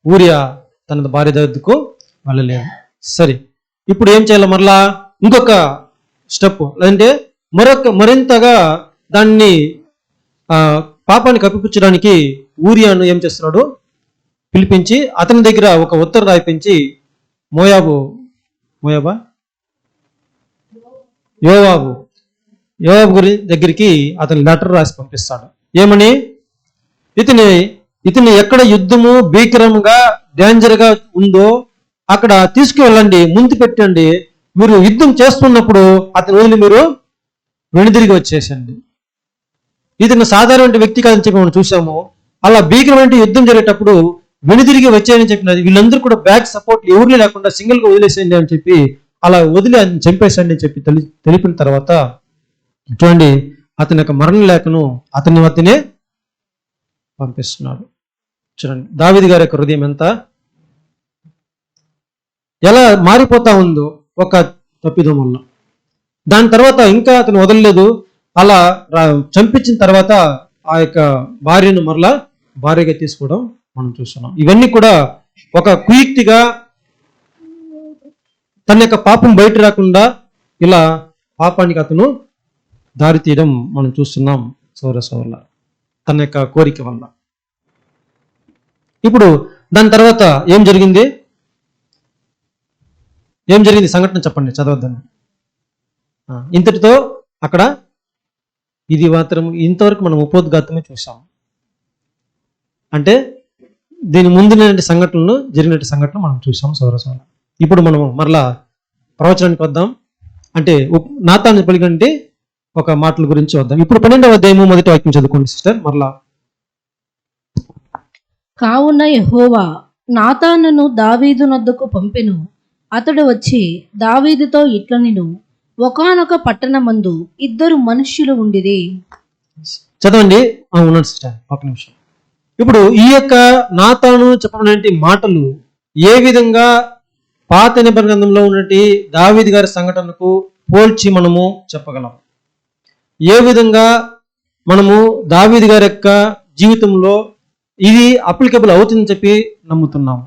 ఊరియా తన భార్య దగ్గరకు వెళ్ళలేదు. సరే, ఇప్పుడు ఏం చేయాలి? మరలా ఇంకొక స్టెప్, లేదంటే మరింతగా దాన్ని పాపాన్ని కప్పిపుచ్చడానికి ఊరియాను ఏం చేస్తున్నాడు? పిలిపించి అతని దగ్గర ఒక ఉత్తరం రాయిపించి యోవాబు దగ్గరికి అతని లెటర్ రాసి పంపిస్తాడు. ఏమని? ఇతని ఎక్కడ యుద్ధము భీకరంగా డేంజర్గా ఉందో అక్కడ తీసుకువెళ్ళండి, ముందు పెట్టండి. మీరు యుద్ధం చేస్తున్నప్పుడు అతని వదిలి మీరు వెనుదిరిగి వచ్చేసండి. ఇతను సాధారణ వ్యక్తి కాదని చెప్పి మనం చూసాము. అలా భీకరమైన యుద్ధం జరిగేటప్పుడు వెనుదిరిగి వచ్చాయని చెప్పినది. వీళ్ళందరూ కూడా బ్యాక్ సపోర్ట్ ఎవరు లేకుండా సింగిల్ గా వదిలేసేయండి అని చెప్పి అలా వదిలి చంపేసండి అని చెప్పి తెలిపిన తర్వాత చూడండి, అతని యొక్క మరణ లేఖను అతని వద్దనే పంపిస్తున్నాడు. చూడండి దావీదు గారి యొక్క హృదయం ఎలా మారిపోతా ఉందో ఒక తప్పిదం వల్ల. దాని తర్వాత ఇంకా అతను వదలలేదు. అలా చంపించిన తర్వాత ఆ యొక్క భార్యను మరలా భార్యగా తీసుకోవడం మనం చూస్తున్నాం. ఇవన్నీ కూడా ఒక కుయుక్తిగా తన యొక్క పాపం బయట రాకుండా ఇలా పాపానికి అతను దారి తీయడం మనం చూస్తున్నాం సోదరుల. తన యొక్క కోరిక వల్ల. ఇప్పుడు దాని తర్వాత ఏం జరిగింది సంఘటన చెప్పండి, చదవద్దండి. ఇంతటితో అక్కడ ఇది మాత్రం ఇంతవరకు మనం ఉపోద్ఘాతమే చూసాం. అంటే దీని ముందు జరిగినటువంటి సంఘటనలు మనం చూసాం సౌరసోల. ఇప్పుడు మనం మరలా ప్రవచనానికి వద్దాం. అంటే నాతాను పలికంటే ఒక మాటల గురించి వద్దాం. ఇప్పుడు 12వ అధ్యాయము 1వ వాక్యం చదువుకోండి సిస్టర్ మరలా. కావున యెహోవా నాతానును దావీదు నొద్దకు పంపెను. అతడు వచ్చి దావీదుతో ఇట్లనెను, ఒకానొక పట్టణమందు 2 మనుష్యులు ఉండిరి. చదవండి. ఉన్నాడు సిస్టర్, ఒక నిమిషం. ఇప్పుడు ఈ యొక్క నాతాను చెప్పినటువంటి మాటలు ఏ విధంగా పాత నిబంధన గ్రంథంలో ఉన్నటువంటి దావీదు గారి సంఘటనకు పోల్చి మనము చెప్పగలం, ఏ విధంగా మనము దావీదు గారి యొక్క జీవితంలో ఇది అప్లికబుల్ అవుతుందని చెప్పి నమ్ముతున్నాము.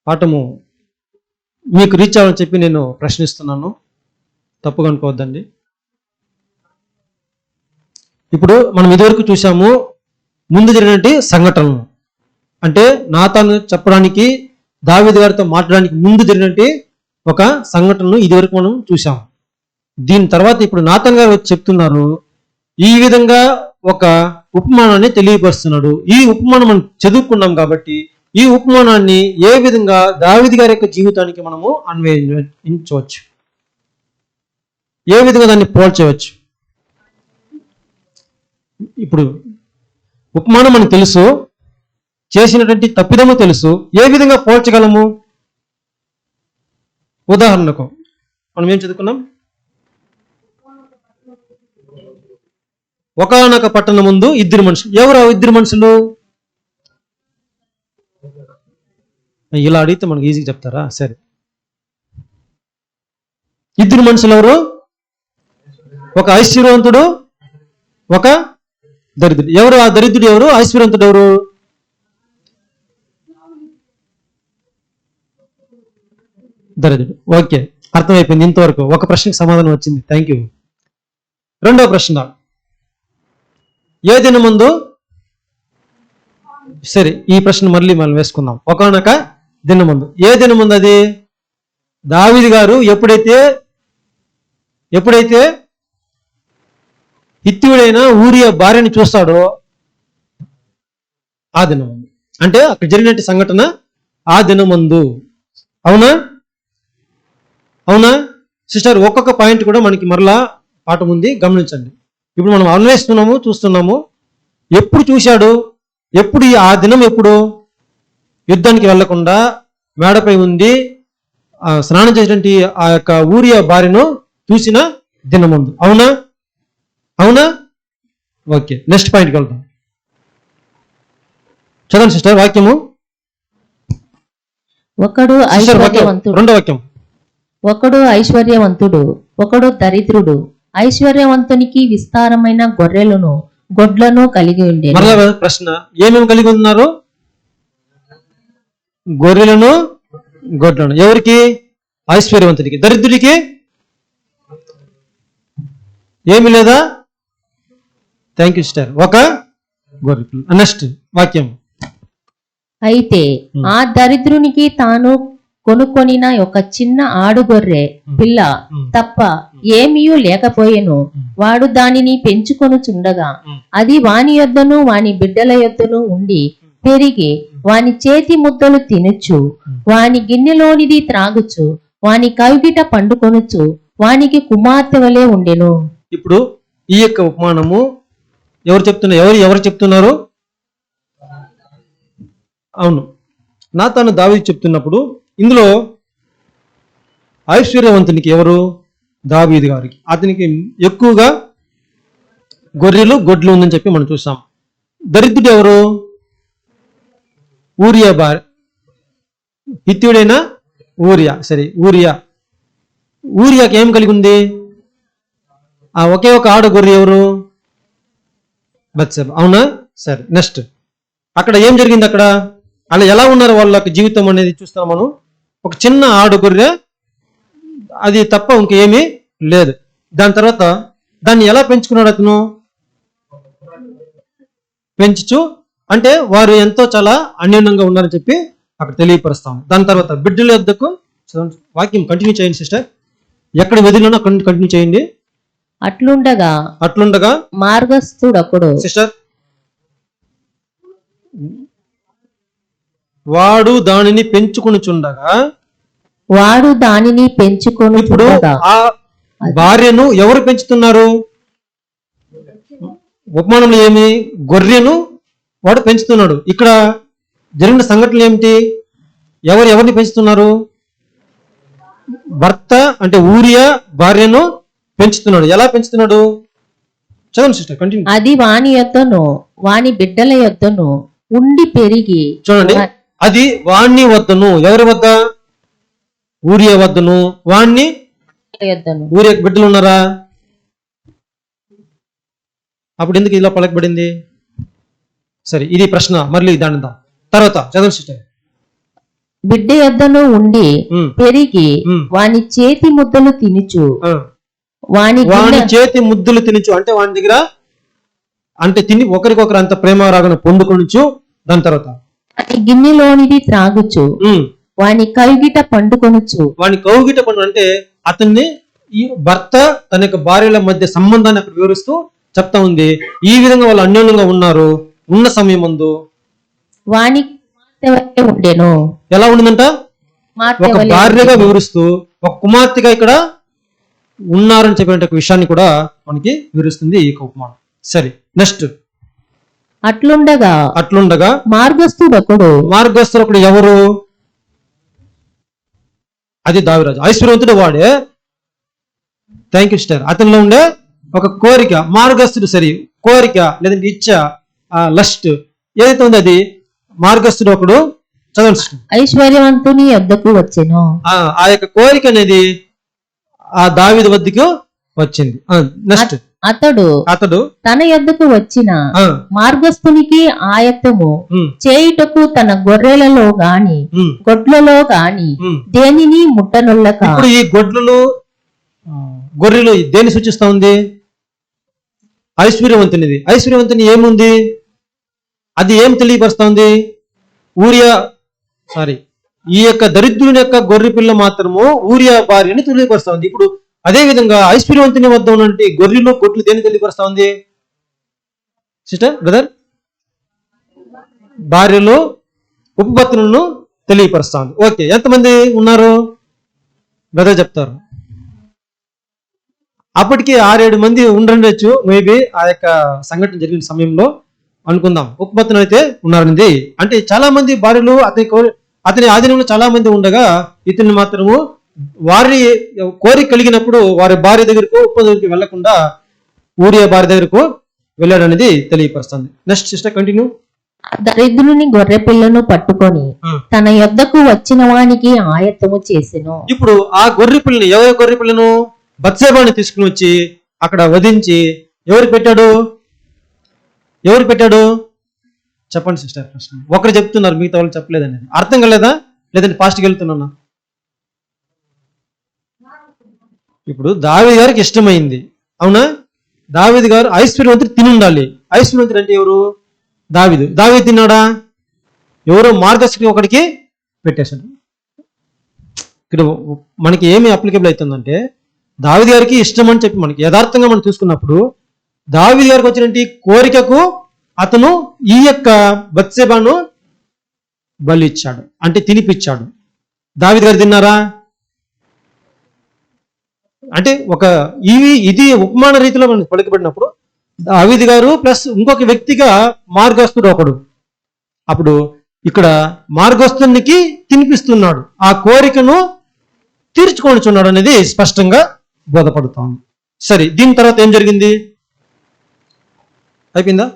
పాఠము మీకు రీచ్ అవ్వాలని చెప్పి నేను ప్రశ్నిస్తున్నాను, తప్పుగా అనుకోవద్దండి. ఇప్పుడు మనం ఇదివరకు చూసాము ముందు జరిగినటువంటి సంఘటనలు, అంటే నాతాను చెప్పడానికి దావీదు గారితో మాట్లాడడానికి ముందు జరిగినటువంటి ఒక సంఘటనను ఇదివరకు మనం చూసాం. దీని తర్వాత ఇప్పుడు నాతాన్ గారు వచ్చి చెప్తున్నారు, ఈ విధంగా ఒక ఉపమానాన్ని తెలియపరుస్తున్నాడు. ఈ ఉపమానం మనం చదువుకున్నాం కాబట్టి ఈ ఉపమానాన్ని ఏ విధంగా దావీదు గారి యొక్క జీవితానికి మనము అన్వయించవచ్చు, ఏ విధంగా దాన్ని పోల్చవచ్చు. ఇప్పుడు ఉపమానం మనకు తెలుసు, చేసినటువంటి తప్పిదము తెలుసు, ఏ విధంగా పోల్చగలము? ఉదాహరణకు మనం ఏం చదువుకున్నాం? ఒకానొక పట్టణం ముందు 2 మనుషులు. ఎవరు ఆ 2 మనుషులు? ఇలా అడిగితే మనకు ఈజీగా చెప్తారా? సరే, 2 మనుషులు ఎవరు? ఒక ఐశ్వర్యవంతుడు, ఒక దరిద్రుడు. ఎవరు ఆ దరిద్రుడు? ఎవరు ఐశ్వర్యవంతుడు? ఎవరు? దరిద్రుడు. ఓకే, అర్థమైపోయింది. ఇంతవరకు ఒక ప్రశ్నకు సమాధానం వచ్చింది. Thank you. రెండవ ప్రశ్న, ఏ దినమందు? సరే, ఈ ప్రశ్న మళ్ళీ మనం వేసుకుందాం. ఒకానొక దినమందు. ఏ దినమందు అది? దావీదు గారు ఎప్పుడైతే హిత్తీయుడైన ఊరియా భార్యని చూస్తాడో ఆ దినమందు. అంటే అక్కడ జరిగినట్టు సంఘటన ఆ దినమందు. అవునా సిస్టర్? ఒక్కొక్క పాయింట్ కూడా మనకి మరలా పాఠం ఉంది, గమనించండి. ఇప్పుడు మనం అన్వేషిస్తున్నాము, చూస్తున్నాము. ఎప్పుడు చూశాడు? ఎప్పుడు? ఆ దినం ఎప్పుడు? యుద్ధానికి వెళ్లకుండా మేడపై ఉంది స్నానం చేసినటువంటి ఆ యొక్క ఊరియా భార్యను చూసిన దినమందు. అవునా? ఓకే, నెక్స్ట్ పాయింట్కి వెళ్తాం. చదవండి సిస్టర్ వాక్యము. ఒకడు ఐశ్వర్యవంతుడు, రెండో వాక్యం. ఒకడు ఐశ్వర్యవంతుడు, ఒకడు దరిద్రుడు. ఐశ్వర్యవంతునికి విస్తారమైన గొర్రెలను గొడ్లను కలిగి ఉండేది. మరలా ప్రశ్న, ఏమేమి కలిగి ఉన్నారు? గొర్రెలను గొడ్లను. ఎవరికి? ఐశ్వర్యవంతుడికి. దరిద్రుడికి ఏమి లేదా? Thank you sister. ఒక గొర్రె. నెక్స్ట్ వాక్యం. అయితే ఆ దరిద్రునికి తాను కొనుక్కొనిన ఒక చిన్న ఆడుగొర్రె పిల్ల తప్ప ఏమీయూ లేకపోయెను. వాడు దానిని పెంచుకొనుచుండగా అది వాని యొద్దను వాని బిడ్డల యొద్దను ఉండి పెరిగి వాని చేతి ముద్దలు తినుచు వాని గిన్నెలోనిది త్రాగుచు వాని కవిగిట పండుకొనుచు వానికి కుమార్తె వలె ఉండెను. ఇప్పుడు ఈ యొక్క ఉపమానము ఎవరు చెప్తున్నారు? అవును, నాతాను దావీదు చెప్తున్నప్పుడు ఇందులో ఐశ్వర్యవంతునికి ఎవరు? దావీదు గారికి. అతనికి ఎక్కువగా గొర్రెలు గొడ్లు ఉందని చెప్పి మనం చూసాం. దరిద్రుడు ఎవరు? ఊరియా భార్య, హిత్తీయుడైన ఊరియా. సరే, ఊరియాకి ఏం కలిగి ఉంది? ఆ ఒకే ఒక ఆడ గొర్రె ఎవరు? బత్షెబ. అవునా? సరే, నెక్స్ట్. అక్కడ ఏం జరిగింది? అక్కడ అలా ఎలా ఉన్నారు వాళ్ళ జీవితం అనేది చూస్తాం మనం. ఒక చిన్న ఆడు గొర్రె, అది తప్ప ఇంకేమీ లేదు. దాని తర్వాత దాన్ని ఎలా పెంచుకున్నాడు అతను? పెంచుచు, అంటే వారు ఎంతో చాలా అన్యోన్యంగా ఉన్నారని చెప్పి అక్కడ తెలియపరుస్తాం. దాని తర్వాత బిడ్డల యొద్దకు, వాక్యం కంటిన్యూ చేయండి సిస్టర్, ఎక్కడ వదిలినా కంటిన్యూ చేయండి. అట్లుండగా మార్గస్థుడొకడు సిస్టర్, వాడు దానిని పెంచుకొనుచుండగా, ఇప్పుడు ఆ భార్యను ఎవరు పెంచుతున్నారు? ఉపమానంలో ఏమి? గొర్రెను వాడు పెంచుతున్నాడు. ఇక్కడ జరిగిన సంఘటనలు ఏమిటి? ఎవరిని పెంచుతున్నారు? భర్త అంటే ఊరియా భార్యను పెంచుతున్నాడు. ఎలా పెంచుతున్నాడు? చదవండి సిస్టర్, కంటిన్యూ. అది వాని యొద్దను వాని బిడ్డల యొద్దను ఉండి పెరిగి, చూడండి, అది వాణ్ణి వద్దను, ఎవరి వద్ద? ఊరియా వద్దను. వాణ్ణి యొద్దను. ఊరియా బిడ్డలు ఉన్నారా? అప్పుడు ఎందుకు ఇలా పలకబడింది? సరే, ఇది ప్రశ్న, మళ్ళీ దాని తర్వాత చదవండి సిస్టర్. బిడ్డ యొద్దను ఉండి పెరిగి వాని చేతి ముద్దలు తినుచు, వాని చేతి ముద్దులు తినుచు, అంటే వాని దగ్గర అంటే తిని ఒకరికొకరు అంత ప్రేమ రాగను పొందుకొనుచు. దాని తర్వాత గిన్నెలోనిది త్రాగుచు, వాని కౌగిట పండుకొనుచు. వాని కౌగిట పండు అంటే అతన్ని, ఈ భర్త తన యొక్క భార్యల మధ్య సంబంధాన్ని అక్కడ వివరిస్తూ చెప్తా ఉంది. ఈ విధంగా వాళ్ళు అన్యోన్యంగా ఉన్నారు. ఉన్న సమయం ముందు వాని ఉండేను. ఎలా ఉండిందంట? ఒక భార్యగా వివరిస్తూ ఒక కుమార్తెగా ఇక్కడ ఉన్నారని చెప్పిన విషయాన్ని కూడా మనకి వివరిస్తుంది ఈ ఉపమానం. సరే, నెక్స్ట్. అట్లుండగా మార్గస్థుడొకడు ఎవరు? అది దావీరాజు, ఐశ్వర్యవంతుడు వాడే. Thank you sister. అతనిలో ఉండే ఒక కోరిక, మార్గస్థుడు, సరే, కోరిక లేదంటే ఇచ్చ, లస్ట్ ఏదైతే ఉంది అది మార్గస్థుడు ఒకడు. చదవండి. ఐశ్వర్యవంతుని యొద్దకు వచ్చెను. ఆ యొక్క కోరిక అనేది ఆ దావీదు వద్దకు వచ్చింది. నెక్స్ట్, అతడు తన యొద్దకు వచ్చిన మార్గస్థునికి ఆయత్తము చేయుటకు తన గొర్రెలలో గాని గొడ్లలో గాని దేనిని ముట్టనుల్లక. ఇప్పుడు ఈ గొర్రెలు దేని సూచిస్తా ఉంది? ఐశ్వర్యవంతునిది. ఐశ్వర్యవంతుని ఏముంది? అది ఏం తెలియపరుస్తా ఉంది? ఈ యొక్క దరిద్రుని యొక్క గొర్రె పిల్ల మాత్రము ఊరియా భార్యని తెలియపరుస్తా ఉంది. ఇప్పుడు అదే విధంగా ఐశ్వర్యవంతుని వద్ద ఉన్నటువంటి గొర్రెలు గొడ్లు దేని తెలియపరుస్తా ఉంది సిస్టర్, బ్రదర్? భార్యలు ఉపపత్నులను తెలియపరుస్తా ఉంది. ఓకే, ఎంతమంది ఉన్నారు బ్రదర్ చెప్తారు? అప్పటికి 6-7 మంది ఉండొచ్చు మేబీ, ఆ యొక్క సంఘటన జరిగిన సమయంలో అనుకుందాం. ఉపపత్నులు అయితే ఉన్నారనిది అంటే చాలా మంది భార్యలు అతని ఆధీనంలో చాలా మంది ఉండగా ఇతన్ని మాత్రము వారి కోరిక కలిగినప్పుడు వారి భార్య దగ్గరకు, ఉపపత్నులకి వెళ్లకుండా ఊరియా భార్య దగ్గరకు వెళ్ళాడనేది తెలియపరుస్తుంది. Next sister, continue. దరిద్రుని గొర్రె పిల్లను పట్టుకొని తన యొద్దకు వచ్చిన వానికి ఆయత్తము చేసెను. ఇప్పుడు ఆ గొర్రె పిల్లని, ఎవరి గొర్రె పిల్లను? బత్షెబాని తీసుకుని వచ్చి అక్కడ వధించి ఎవరు పెట్టాడు? చెప్పండి సిస్టర్. ప్రశ్న ఒకరు చెప్తున్నారు, మిగతా వాళ్ళు చెప్పలేదని. అర్థం కాలేదా? లేదంటే ఫాస్ట్కి వెళ్తున్నా? ఇప్పుడు దావీదు గారికి ఇష్టమైంది, అవునా? దావీదు గారు ఐశ్వర్యవంతుడు తిని ఉండాలి. ఐశ్వర్యవంతుడు అంటే ఎవరు? దావీదు తిన్నాడా? ఎవరో మార్గస్థుడికి ఒకడికి పెట్టేశాడు. ఇక్కడ మనకి ఏమి అప్లికేబుల్ అవుతుందంటే, దావీదు గారికి ఇష్టం అని చెప్పి మనకి యథార్థంగా మనం చూసుకున్నప్పుడు దావీదు గారికి వచ్చినటువంటి కోరికకు అతను ఈ యొక్క బత్షెబాను బలి ఇచ్చాడు, అంటే తినిపిచ్చాడు. దావీదు గారు తిన్నారా? అంటే ఇది ఉపమాన రీతిలో మనం పలికబడినప్పుడు దావీదు గారు ప్లస్ ఇంకొక వ్యక్తిగా మార్గస్థుడు ఒకడు. అప్పుడు ఇక్కడ మార్గస్థునికి తినిపిస్తున్నాడు, ఆ కోరికను తీర్చుకొనిచున్నాడు అనేది స్పష్టంగా బోధపడుతోంది. సరే, దీని తర్వాత ఏం జరిగింది? అయిపోయిందా?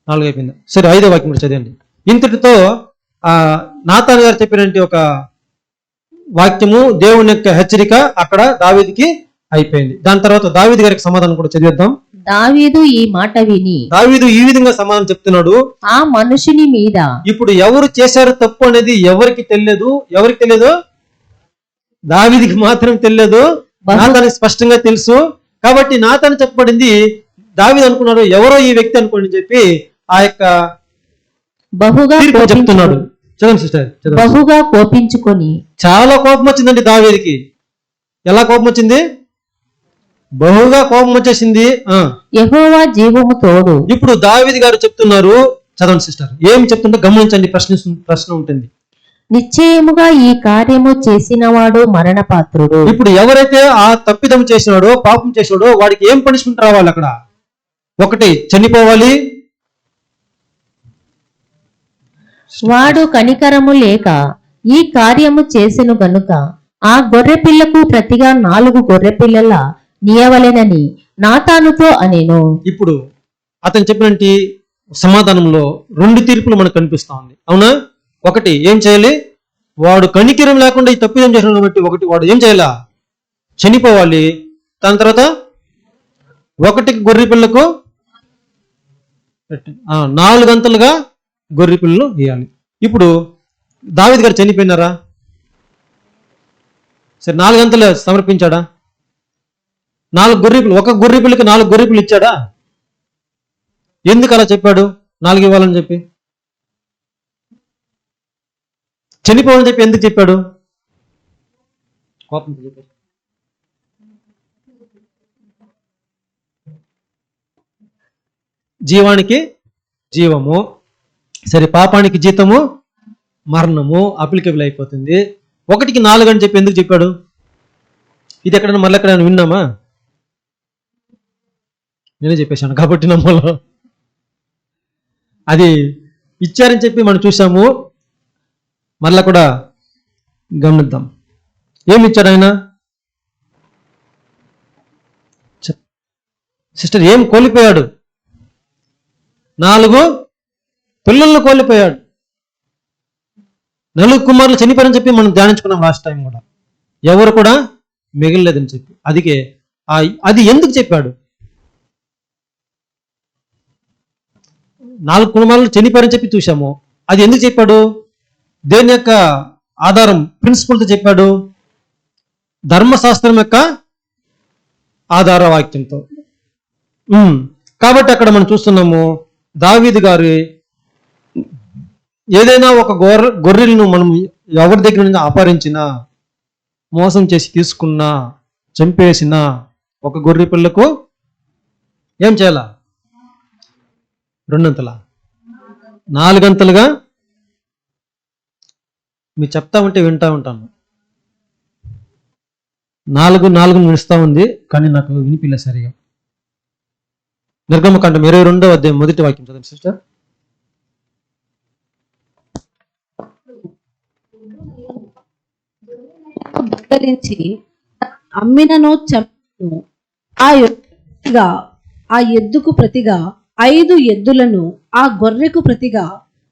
4 అయిపోయిందా? సరే, 5వ వాక్యం చదివండి. ఇంతటితో నాతాను గారు చెప్పినటువంటి ఒక వాక్యము, దేవుని యొక్క హెచ్చరిక అక్కడ దావీదుకి అయిపోయింది. దాని తర్వాత దావీదు గారికి సమాధానం కూడా చదివేద్దాం. దావీదు ఈ మాట విని, దావీదు ఈ విధంగా సమాధానం చెప్తున్నాడు, ఆ మనుషుని మీద. ఇప్పుడు ఎవరు చేశారు తప్పు అనేది ఎవరికి తెలియదు? దావీదుకి మాత్రం తెలియదు, నాతానికి స్పష్టంగా తెలుసు. కాబట్టి నాతాను చెప్పబడింది, దావీదు అనుకున్నాడు ఎవరో ఈ వ్యక్తి అనుకోండి అని చెప్పి ఆ యొక్క బహుగా తీర్పు చెప్తున్నాడు. చదవండి సిస్టర్, చదవండి. బహుగా కోపించుకొని చాలా కోపం వచ్చిందండి దావీదుకి. ఎలా కోపం వచ్చింది? బహుగా కోపం వచ్చేసింది. యెహోవా జీవము తోడు. ఇప్పుడు దావీదు గారు చెప్తున్నారు, చదవండి సిస్టర్, ఏం చెప్తుందో గమనించండి. ప్రశ్న ఉంటుంది. నిశ్చయముగా ఈ కార్యము చేసినవాడు మరణపాత్రుడు. ఇప్పుడు ఎవరైతే ఆ తప్పిదం చేసినాడో, పాపం చేసినాడో వాడికి ఏం పనిష్మెంట్ రావాలి? అక్కడ ఒకటి చనిపోవాలి, వాడు కనికరము లేక ఈ కార్యము చేసెను గనుక ఆ గొర్రె పిల్లకు ప్రతిగా 4 గొర్రె పిల్లల నీయవలెనని నాతానుతో అనేను. ఇప్పుడు అతను చెప్పినట్టు సమాధానంలో 2 తీర్పులు మనకు కనిపిస్తా ఉంది. అవునా? ఒకటి ఏం చేయాలి? వాడు కనికిరం లేకుండా ఈ తప్పిదం చేసిన కాబట్టి ఒకటి వాడు ఏం చేయాలా? చనిపోవాలి. దాని తర్వాత 1 గొర్రె పిల్లకు 4 గంటలుగా గొర్రె పిల్లలు వేయాలి. ఇప్పుడు దావీదు గారు చనిపోయినారా? సరే, 4 గంటలు సమర్పించాడా? 4 గొర్రె పిల్లలు, 1 గొర్రె పిల్లకి 4 గొర్రె పిల్లలు ఇచ్చాడా? ఎందుకు అలా చెప్పాడు? 4 ఇవ్వాలని చెప్పి, చనిపోవాలని చెప్పి ఎందుకు చెప్పాడు? కోపంతో చెప్పాడు. జీవానికి జీవము, సరే, పాపానికి జీతము మరణము అప్లికేబుల్ అయిపోతుంది. 1కి 4 అని చెప్పి ఎందుకు చెప్పాడు? ఇది ఎక్కడైనా మళ్ళీ ఎక్కడైనా విన్నామా? నేనే చెప్పేశాను కాబట్టి నమ్మలో అది ఇచ్చారని చెప్పి మనం చూసాము. మళ్ళా కూడా గమనిద్దాం. ఏమి ఇచ్చాడు ఆయన? సిస్టర్, ఏం కోల్పోయాడు? 4 పిల్లలను కోల్పోయాడు. 4 కుమారులు చనిపోయారని చెప్పి మనం ధ్యానించుకున్నాం లాస్ట్ టైం కూడా. ఎవరు కూడా మిగలలేదని చెప్పి. అది ఎందుకు చెప్పాడు? 4 కుమారులు చనిపోయారని చెప్పి చూసాము. అది ఎందుకు చెప్పాడు? దేని యొక్క ఆధారం, ప్రిన్సిపల్తో చెప్పాడు? ధర్మశాస్త్రం యొక్క ఆధార వాక్యంతో. కాబట్టి అక్కడ మనం చూస్తున్నాము, దావీదు గారు ఏదైనా ఒక గొర్రెలను మనం ఎవరి దగ్గర నుంచి అపహరించినా, మోసం చేసి తీసుకున్నా, చంపేసిన 1 గొర్రె పిల్లకు ఏం చేయాలా? 2 గంటలా? 4 గంటలుగా? మీరు చెప్తా ఉంటే వింటా ఉంటాను. 4 నిలుస్తా ఉంది, కానీ నాకు వినిపిలే సరిగా. నిర్గమకాండం 22వ అధ్యాయం 1వ వాక్యం చదవండి సిస్టర్. బద్దలించి అమ్మినను చంపినను ఆ ఎద్దుకు ప్రతిగా 5 ఎద్దులను, ఆ గొర్రెకు ప్రతిగా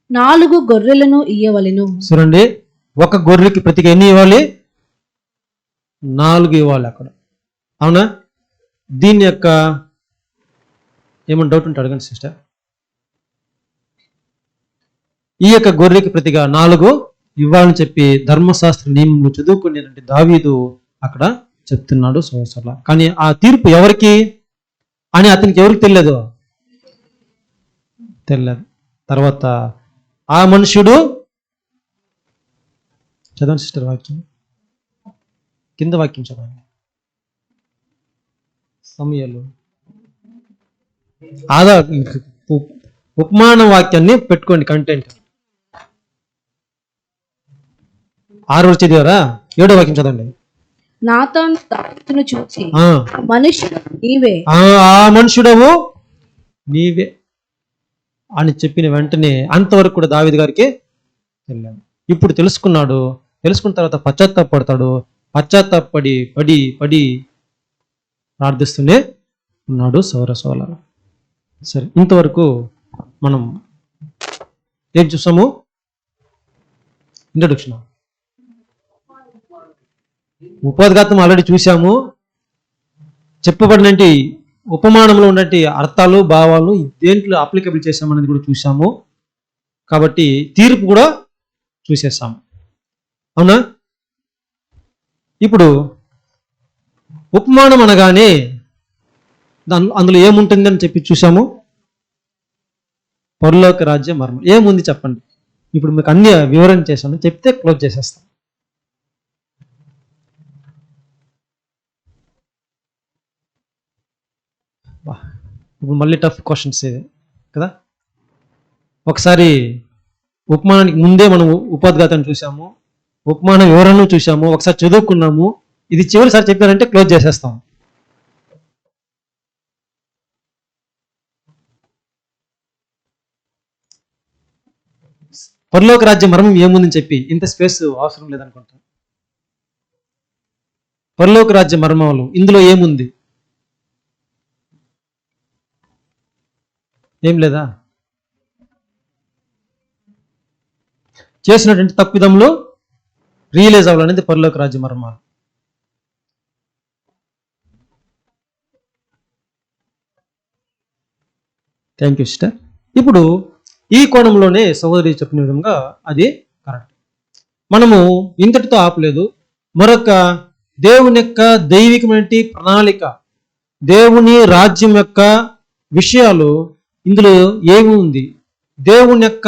4 గొర్రెలను ఇయ్యవలెను. చూడండి, 1 గొర్రెకి ప్రతిగా ఎన్ని ఇవ్వాలి? 4 ఇవ్వాలి అక్కడ. అవునా? దీని యొక్క ఏమైనా డౌట్ ఉంటే అడగండి సిస్టర్. ఈ యొక్క గొర్రెకి ప్రతిగా 4 ఇవ్వాలని చెప్పి ధర్మశాస్త్ర నియమంలో చదువుకునేటువంటి దావీదు అక్కడ చెప్తున్నాడు సోదరులా. కానీ ఆ తీర్పు ఎవరికి అని అతనికి ఎవరికి తెలియదు. తర్వాత ఆ మనుషుడు, చదవండి సిస్టర్ వాక్యం, కింద వాక్యం చదవండి. సమయాలు ఉపమాన వాక్యాన్ని పెట్టుకోండి, కంటెంట్. 6 చదివారా? 7వ వాక్యం చదవండి. నాతాను దావీదును చూసి, మనుష్యుడు నీవే, ఆ మనుషుడవు నీవే అని చెప్పిన వెంటనే అంతవరకు కూడా దావీదు గారికి తెలియదు. ఇప్పుడు తెలుసుకున్నాడు. తెలుసుకున్న తర్వాత పశ్చాత్తాపడతాడు. పశ్చాత్తాపడి పడి పడి ప్రార్థిస్తూనే ఉన్నాడు సౌరసోల. సరే, ఇంతవరకు మనం ఏం చూసాము? ఇంట్రొడక్షన్, ఉపోద్ఘాతం ఆల్రెడీ చూసాము. చెప్పబడినటువంటి ఉపమానంలో ఉన్నటువంటి అర్థాలు, భావాలు దేంట్లో అప్లికబుల్ చేసామనేది కూడా చూసాము. కాబట్టి తీర్పు కూడా చూసేసాము. అవునా? ఇప్పుడు ఉపమానం అనగానే అందులో ఏముంటుంది అని చెప్పి చూసాము. పరలోక రాజ్య మర్మం ఏముంది చెప్పండి. ఇప్పుడు మీకు అన్ని వివరణ చేశాను, చెప్తే క్లోజ్ చేసేస్తాం. ఇప్పుడు మళ్ళీ టఫ్ క్వశ్చన్స్ ఇవి కదా. ఒకసారి ఉపమానానికి ముందే మనం ఉపోద్ఘాతాన్ని చూసాము, ఉపమాన వివరణను చూసాము, ఒకసారి చదువుకున్నాము. ఇది చివరిసారి చెప్పారంటే క్లోజ్ చేసేస్తాం. పరలోక రాజ్య మర్మం ఏముందని చెప్పి ఇంత స్పేస్ అవసరం లేదనుకుంటా. పరలోక రాజ్య మర్మాలు ఇందులో ఏముంది? ఏం లేదా? చేసినటువంటి తప్పిదంలో రియలైజ్ అవ్వాలనేది పరలోక రాజ్య మర్మాలు. Thank you sister. ఇప్పుడు ఈ కోణంలోనే సహోదరి చెప్పిన విధంగా అది కరెక్ట్. మనము ఇంతటితో ఆపలేదు. మరొక దేవుని యొక్క దైవికమైన ప్రణాళిక, దేవుని రాజ్యం యొక్క విషయాలు ఇందులో ఏమి ఉంది, దేవుని యొక్క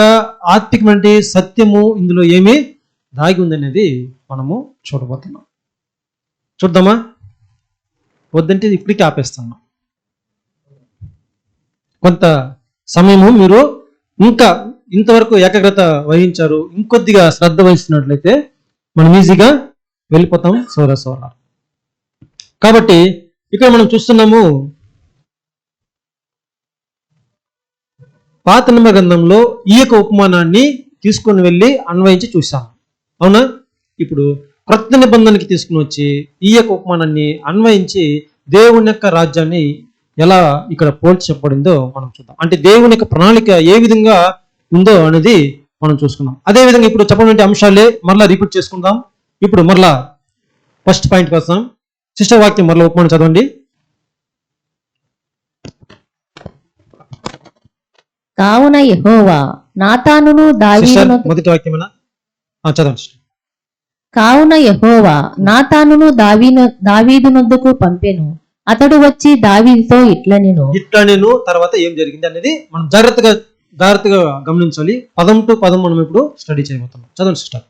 ఆత్మికమైన సత్యము ఇందులో ఏమి దాగి ఉంది అనేది మనము చూడబోతున్నాం. చూద్దామా? వద్దంటే ఇప్పటికీ ఆపేస్తున్నాం. కొంత సమయము మీరు ఇంకా ఇంతవరకు ఏకాగ్రత వహించారు, ఇంకొద్దిగా శ్రద్ధ వహిస్తున్నట్లయితే మనం ఈజీగా వెళ్ళిపోతాం సోర. కాబట్టి ఇక్కడ మనం చూస్తున్నాము, పాత నిబంధన గ్రంథంలో ఈ యొక్క ఉపమానాన్ని తీసుకుని వెళ్ళి అన్వయించి చూసాం, అవునా? ఇప్పుడు క్రొత్త నిబంధనకి తీసుకుని వచ్చి ఈ యొక్క ఉపమానాన్ని అన్వయించి దేవుని యొక్క రాజ్యాన్ని ఎలా ఇక్కడ పోల్చి చెప్పబడిందో మనం చూద్దాం. అంటే దేవుని యొక్క ప్రణాళిక ఏ విధంగా ఉందో అనేది మనం చూసుకుందాం. అదేవిధంగా ఇప్పుడు చెప్పబడిన అంశాలే మరలా రిపీట్ చేసుకుందాం. ఇప్పుడు మరలా ఫస్ట్ పాయింట్ కోసం సిస్టర్ వాక్యం మరలా ఉపమానం చదవండి. కావున యెహోవా నాతానును దావీదును మొదటి వాక్యమేనా? చదవండి. కావున యెహోవా నాతానును దావీదునొద్దకు పంపెను. అతడు వచ్చి దావీదుతో ఇట్లా నేను తర్వాత ఏం జరిగింది అనేది మనం జాగ్రత్తగా గమనించాలి. పదం టు పదం మనం ఇప్పుడు స్టడీ చేయబోతున్నాం. చదవండి సిస్టర్.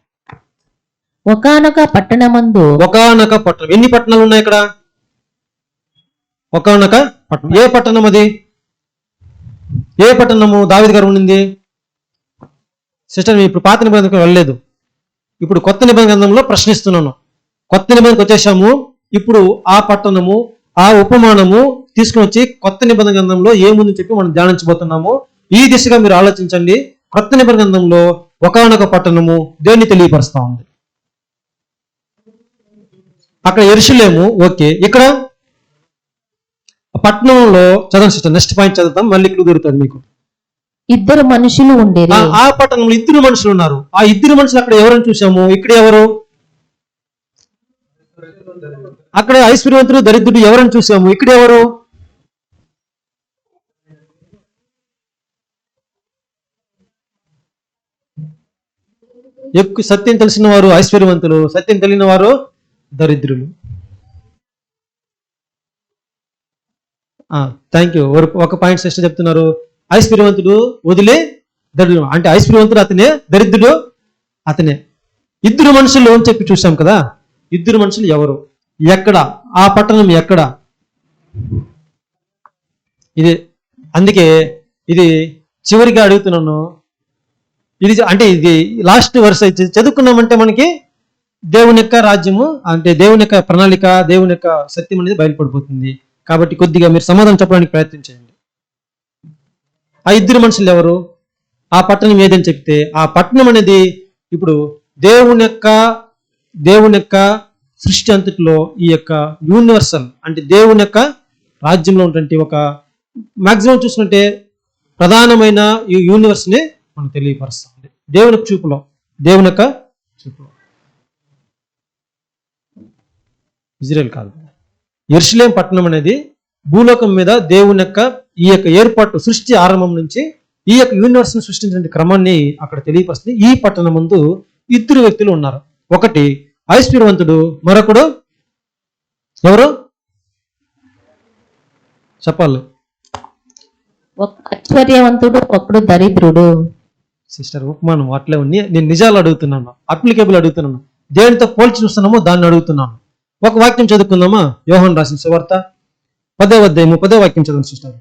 ఒకానొక పట్టణమందు ఒకానొక పట్టణం. ఎన్ని పట్టణాలు ఉన్నాయి ఇక్కడ? ఒకానొక పట్టణం. ఏ పట్టణం అది? ఏ పట్టణము దావీదు గారు ఉండింది? సిస్టర్ ఇప్పుడు పాత నిబంధనకు వెళ్ళలేదు, ఇప్పుడు కొత్త నిబంధన గ్రంథంలో ప్రశ్నిస్తున్నాను. కొత్త నిబంధనకు వచ్చేసాము. ఇప్పుడు ఆ పట్టణము, ఆ ఉపమానము తీసుకుని వచ్చి కొత్త నిబంధన గ్రంథంలో ఏముందని చెప్పి మనం ధ్యానించబోతున్నాము. ఈ దిశగా మీరు ఆలోచించండి. కొత్త నిబంధన గ్రంథంలో ఒకానొక పట్టణము దేన్ని తెలియపరుస్తా ఉంది? అక్కడ యెరూషలేము. ఓకే, ఇక్కడ పట్టణంలో చదవండి సిస్టర్. నెక్స్ట్ పాయింట్ చదువుతాం, మళ్ళీ క్లూ దొరుకుతుంది మీకు. ఇద్దరు మనుషులు ఉండేది. ఆ పట్టణంలో ఇద్దరు మనుషులు ఉన్నారు. ఆ ఇద్దరు మనుషులు అక్కడ ఎవరని చూసాము? ఇక్కడ ఎవరు? అక్కడ ఐశ్వర్యవంతుడు దరిద్రుడు ఎవరని చూసాము? ఇక్కడ ఎవరు? ఎక్కువ సత్యం తెలిసిన వారు ఐశ్వర్యవంతులు, సత్యం తెలియని వారు దరిద్రులు. Thank you. ఒక పాయింట్ సిస్టర్ చెప్తున్నారు, ఐశ్వర్యవంతుడు వదిలే దరిద్రుడు. అంటే ఐశ్వర్యవంతుడు అతనే, దరిద్రుడు అతనే. ఇద్దరు మనుషులు అని చెప్పి చూసాం కదా. ఇద్దరు మనుషులు ఎవరు? ఎక్కడ? ఆ పట్టణం ఎక్కడ? ఇది అందుకే ఇది చివరిగా అడుగుతున్నాను. ఇది లాస్ట్ వర్స్ అయితే చదువుకున్నామంటే మనకి దేవుని యొక్క రాజ్యము, అంటే దేవుని యొక్క ప్రణాళిక, దేవుని యొక్క సత్యం అనేది బయలుపడిపోతుంది. కాబట్టి కొద్దిగా మీరు సమాధానం చెప్పడానికి ప్రయత్నించండి. ఆ ఇద్దరు మనుషులు ఎవరు? ఆ పట్టణం ఏదని చెప్తే ఆ పట్టణం అనేది ఇప్పుడు దేవుని యొక్క సృష్టి అంతటిలో ఈ యొక్క యూనివర్సల్, అంటే దేవుని యొక్క రాజ్యంలో ఉన్నటువంటి ఒక మాక్సిమం చూసుకుంటే ప్రధానమైన ఈ యూనివర్స్ ని మనం తెలియపరుస్తుంది దేవుని చూపులో. ఇజ్రాయెల్ కాదు, యెరూషలేము పట్టణం అనేది భూలోకం మీద దేవుని యొక్క ఈ యొక్క ఏర్పాటు, సృష్టి ఆరంభం నుంచి ఈ యొక్క యూనివర్స్ ని సృష్టించిన క్రమాన్ని అక్కడ తెలియపరుస్తుంది. ఈ పట్టణం ముందు ఇద్దరు వ్యక్తులు ఉన్నారు. ఒకటి ఐశ్వర్యవంతుడు, మరొకడు ఎవరు? చెప్పాలి ఒక ఐశ్వర్యవంతుడు ఒకడు దరిద్రుడు. సిస్టర్. ఉపమానం అట్లే ఉంది. నేను నిజాలు అడుగుతున్నాను, అప్లికేబుల్ అడుగుతున్నాను, దేనితో పోల్చి చూస్తున్నామో దాన్ని అడుగుతున్నాను. ఒక వాక్యం చదువుకుందామా? యోహాను రాసిన సువార్త 10వ అధ్యాయము 10వ వాక్యం చదవండి సిస్టర్.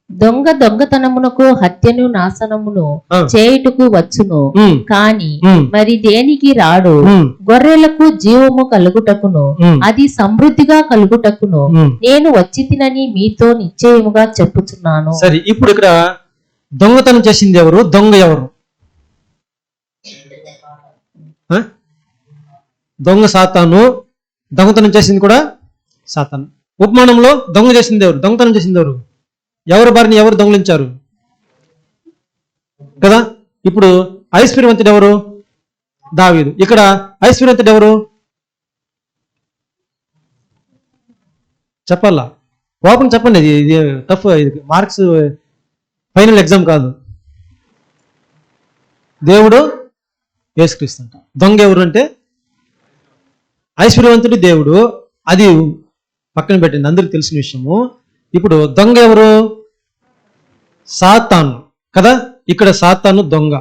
దొంగ దొంగతనమునకు హత్యను నాశనమును ఆ. చేయుటకు వచ్చును, ఉమ్, కాని ఉమ్, మరి దేనికి రాడు. ఉమ్, గొర్రెలకు జీవము కలుగుటకును ఉమ్, అది సమృద్ధిగా కలుగుటకును ఉమ్. నేను వచ్చి తినని మీతో నిశ్చయముగా చెప్పుచున్నాను. సరే, ఇప్పుడు ఇక్కడ దొంగతనం చేసింది ఎవరు? దొంగ ఎవరు? ఆ? దొంగ సాతాను. దొంగతనం చేసింది కూడా సాతాను. ఉపమానంలో దొంగ చేసింది ఎవరు? దొంగతనం చేసింది ఎవరు? ఎవరు భార్యని ఎవరు దొంగలించారు కదా? ఇప్పుడు ఐశ్వర్యవంతుడు ఎవరు? దావీదు. ఇక్కడ ఐశ్వర్యవంతుడు ఎవరు? చెప్పాలా? ఓపెన్ చెప్పండి. ఇది టఫ్. ఇది మార్క్స్ ఫైనల్ ఎగ్జామ్ కాదు. దేవుడు యేసుక్రీస్తు అంట. దొంగ ఎవరు అంటే ఐశ్వర్యవంతుడు దేవుడు. అది పక్కన పెట్టండి, అందరికి తెలిసిన విషయము. ఇప్పుడు దొంగ ఎవరు? సాతాను కదా. ఇక్కడ సాతాను దొంగ.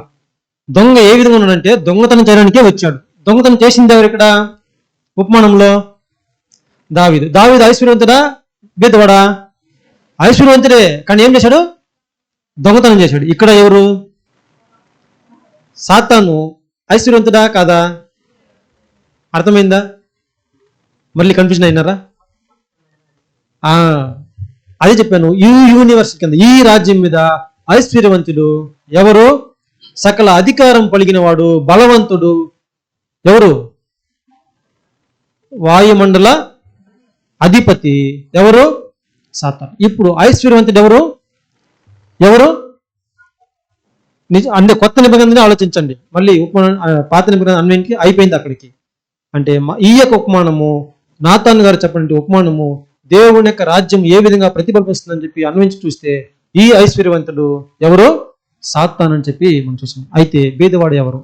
దొంగ ఏ విధంగా ఉన్నాడంటే దొంగతనం చేయడానికే వచ్చాడు. దొంగతనం చేసింది ఎవరు ఇక్కడ ఉపమానంలో? దావీదు. దావీదు ఐశ్వర్యవంతుడా బీదవాడా? ఐశ్వర్యవంతుడే, కానీ ఏం చేశాడు? దొంగతనం చేశాడు. ఇక్కడ ఎవరు? సాతాను ఐశ్వర్యవంతుడా కాదా? అర్థమైందా? మళ్ళీ కన్ఫ్యూజన్ అయినారా? అదే చెప్పాను. ఈ యూనివర్స్ కింద, ఈ రాజ్యం మీద ఐశ్వర్యవంతుడు ఎవరు? సకల అధికారం కలిగిన వాడు, బలవంతుడు ఎవరు? వాయుమండల అధిపతి ఎవరు? సాతాను. ఇప్పుడు ఐశ్వర్యవంతుడు ఎవరు? ఎవరు? అంటే కొత్త నిబంధనని ఆలోచించండి. మళ్ళీ ఉపమానం పాత నిబంధన అన్వయించి అయిపోయింది అక్కడికి. అంటే ఈ యొక్క ఉపమానము, నాతాన్ గారు చెప్పండి ఉపమానము దేవుని యొక్క రాజ్యం ఏ విధంగా ప్రతిబింబిస్తుందని చెప్పి అన్వయించి చూస్తే ఈ ఐశ్వర్యవంతుడు ఎవరు? సాతాను అని చెప్పి మనం చూసాం. అయితే బీదవాడు ఎవరు?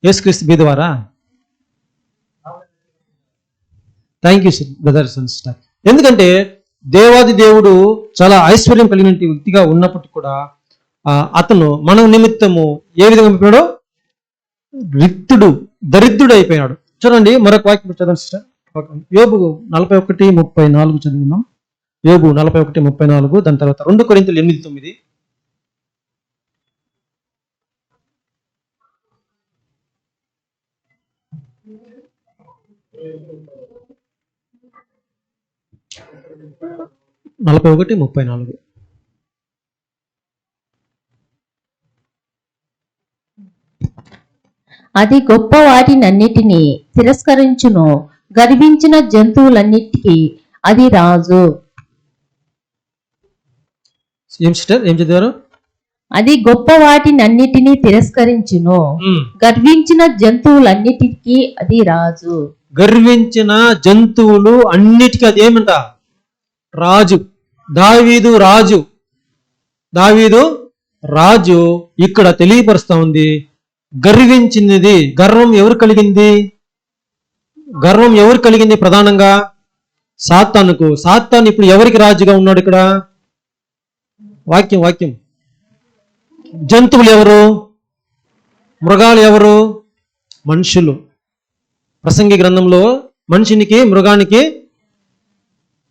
యేసుక్రీస్తు బీదవారా? Thank you brothers and sister. ఎందుకంటే దేవాది దేవుడు చాలా ఐశ్వర్యం కలిగిన వ్యక్తిగా ఉన్నప్పటికీ కూడా అతను మన నిమిత్తము ఏ విధంగా అయిపోయాడో రిక్తుడు, దరిద్రుడు అయిపోయినాడు. చూడండి మరొక వాక్యం చదవండి సిస్టర్. యోబు 41:34 చదివినాం. యోబు 41:34. దాని తర్వాత 2 కొరింథీయులు 8:9. నలభై 34. అది గొప్ప వాటినన్నిటినీ తిరస్కరించును, గర్వించిన జంతువులన్నిటికీ అది రాజు. ఏం సిస్టర్ ఏం చదివారు? అది గొప్ప వాటినన్నిటినీ తిరస్కరించును, గర్వించిన జంతువులన్నిటికీ అది రాజు. గర్వించిన జంతువులు అన్నిటికీ అది ఏమంట? రాజు. దావీదు రాజు. దావీదు రాజు ఇక్కడ తెలియపరుస్తా ఉంది. గర్వించినది, గర్వం ఎవరు కలిగింది? గర్వం ఎవరు కలిగింది? ప్రధానంగా సాతానుకు. సాతాను ఇప్పుడు ఎవరికి రాజుగా ఉన్నాడు ఇక్కడ? వాక్యం జంతువులు ఎవరు? మృగాలు ఎవరు? మనుషులు. ప్రసంగి గ్రంథంలో మనిషినికి మృగానికి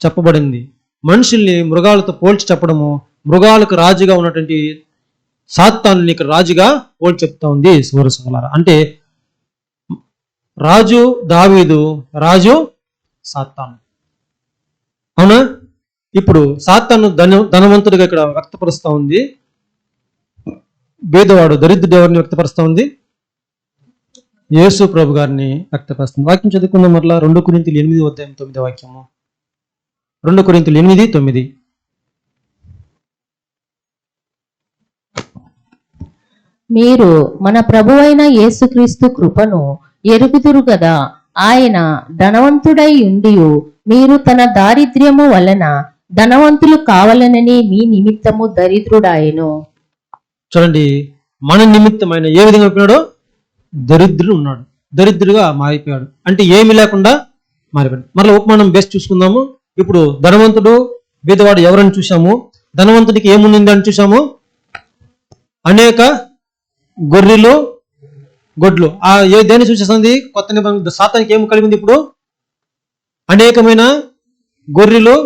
చెప్పబడింది. మనుషుల్ని మృగాలతో పోల్చి చెప్పడము, మృగాలకు రాజుగా ఉన్నటువంటి సాతానుని ఇక్కడ రాజుగా పోల్చి చెప్తా ఉంది సూరసంలారా. అంటే రాజు దావీదు, రాజు సాతాను. అవునా? ఇప్పుడు సాతాను ధనవంతుడిగా ఇక్కడ వ్యక్తపరుస్తా ఉంది. బేదవాడు దరిద్రుడు ఎవరిని వ్యక్తపరుస్తా ఉంది? యేసు ప్రభు గారిని వ్యక్తపరుస్తుంది. వాక్యం చదువుకుందాం మరలా. 2 కొరింథీయులు 8:9 వాక్యము. 2 కొరింథీయులు 8:9. మీరు మన ప్రభువైన యేసుక్రీస్తు కృపను ఎరుగుదురు గదా. ఆయన ధనవంతుడై ఉండియు మీరు తన దారిద్ర్యము వలన ధనవంతులు కావాలనని మీ నిమిత్తము దరిద్రుడాయను. చూడండి, మన నిమిత్తం ఆయన ఏ విధంగా అయిపోయాడో దరిద్రుడు ఉన్నాడు, దరిద్రుడిగా మారిపోయాడు. అంటే ఏమి లేకుండా మారిపోయాడు. మరలా ఉపమానం బేస్ చూసుకుందాము. ఇప్పుడు ధనవంతుడు బీదవాడు ఎవరని చూసాము. ధనవంతుడికి ఏముంది అని చూసాము, అనేక గొర్రెలు గొడ్లు. దేన్ని సూచిస్తుంది? కొత్త నిబంధన సాతానికి ఏమి కలిగి ఉంది? ఇప్పుడు అనేకమైన గొర్రెలు.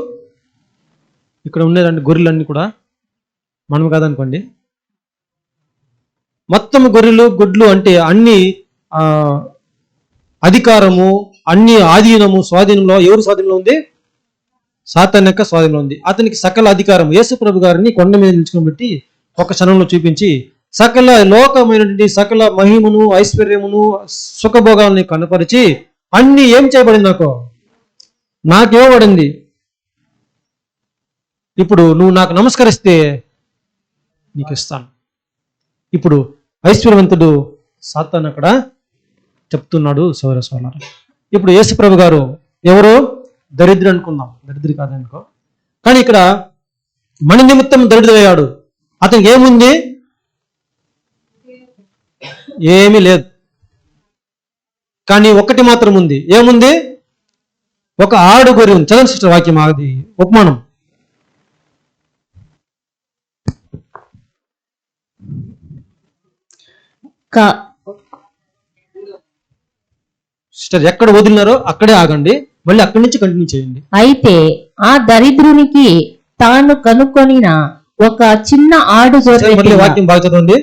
ఇక్కడ ఉండేదండి గొర్రెలన్నీ కూడా మనం కాదనుకోండి. మొత్తం గొర్రెలు గొడ్లు అంటే అన్ని అధికారము, అన్ని ఆధీనము, స్వాధీనంలో ఎవరు స్వాధీనంలో ఉంది? సాతాన్ యొక్క స్వాధీనంలో ఉంది. అతనికి సకల అధికారం యేసు ప్రభు గారిని కొండ మీద నిల్చుకోబెట్టి ఒక క్షణంలో చూపించి సకల లోకమైనటువంటి సకల మహిమను, ఐశ్వర్యమును, సుఖభోగాల్ని కనపరిచి అన్ని ఏం చేయబడింది? నాకివ్వబడింది. ఇప్పుడు నువ్వు నాకు నమస్కరిస్తే నీకు ఇస్తాను. ఇప్పుడు ఐశ్వర్యవంతుడు సాతాన్ అక్కడ చెప్తున్నాడు సోదర సోదరులారా. ఇప్పుడు యేసు ప్రభు గారు ఎవరు? దరిద్రుడు అనుకుందాం, దరిద్రుడు కాదనుకో. కానీ ఇక్కడ మన నిమిత్తం దరిద్రుడయ్యాడు. అతనికి ఏముంది? ఏమీ లేదు. కానీ ఒక్కటి మాత్రం ఉంది. ఏముంది? ఒక ఆడు గొర్రె ఉంది. చదవండి సిస్టర్ వాక్యం, అది ఉపమానం. సిస్టర్ ఎక్కడ వదిలినారో అక్కడే ఆగండి, మళ్ళీ అక్కడి నుంచి కంటిన్యూ చేయండి. అయితే ఆ దరిద్రునికి తాను కనుక్కొనిన ఒక చిన్న ఆడు గొర్రె మళ్ళీ వాక్యం బాగా చదవండి.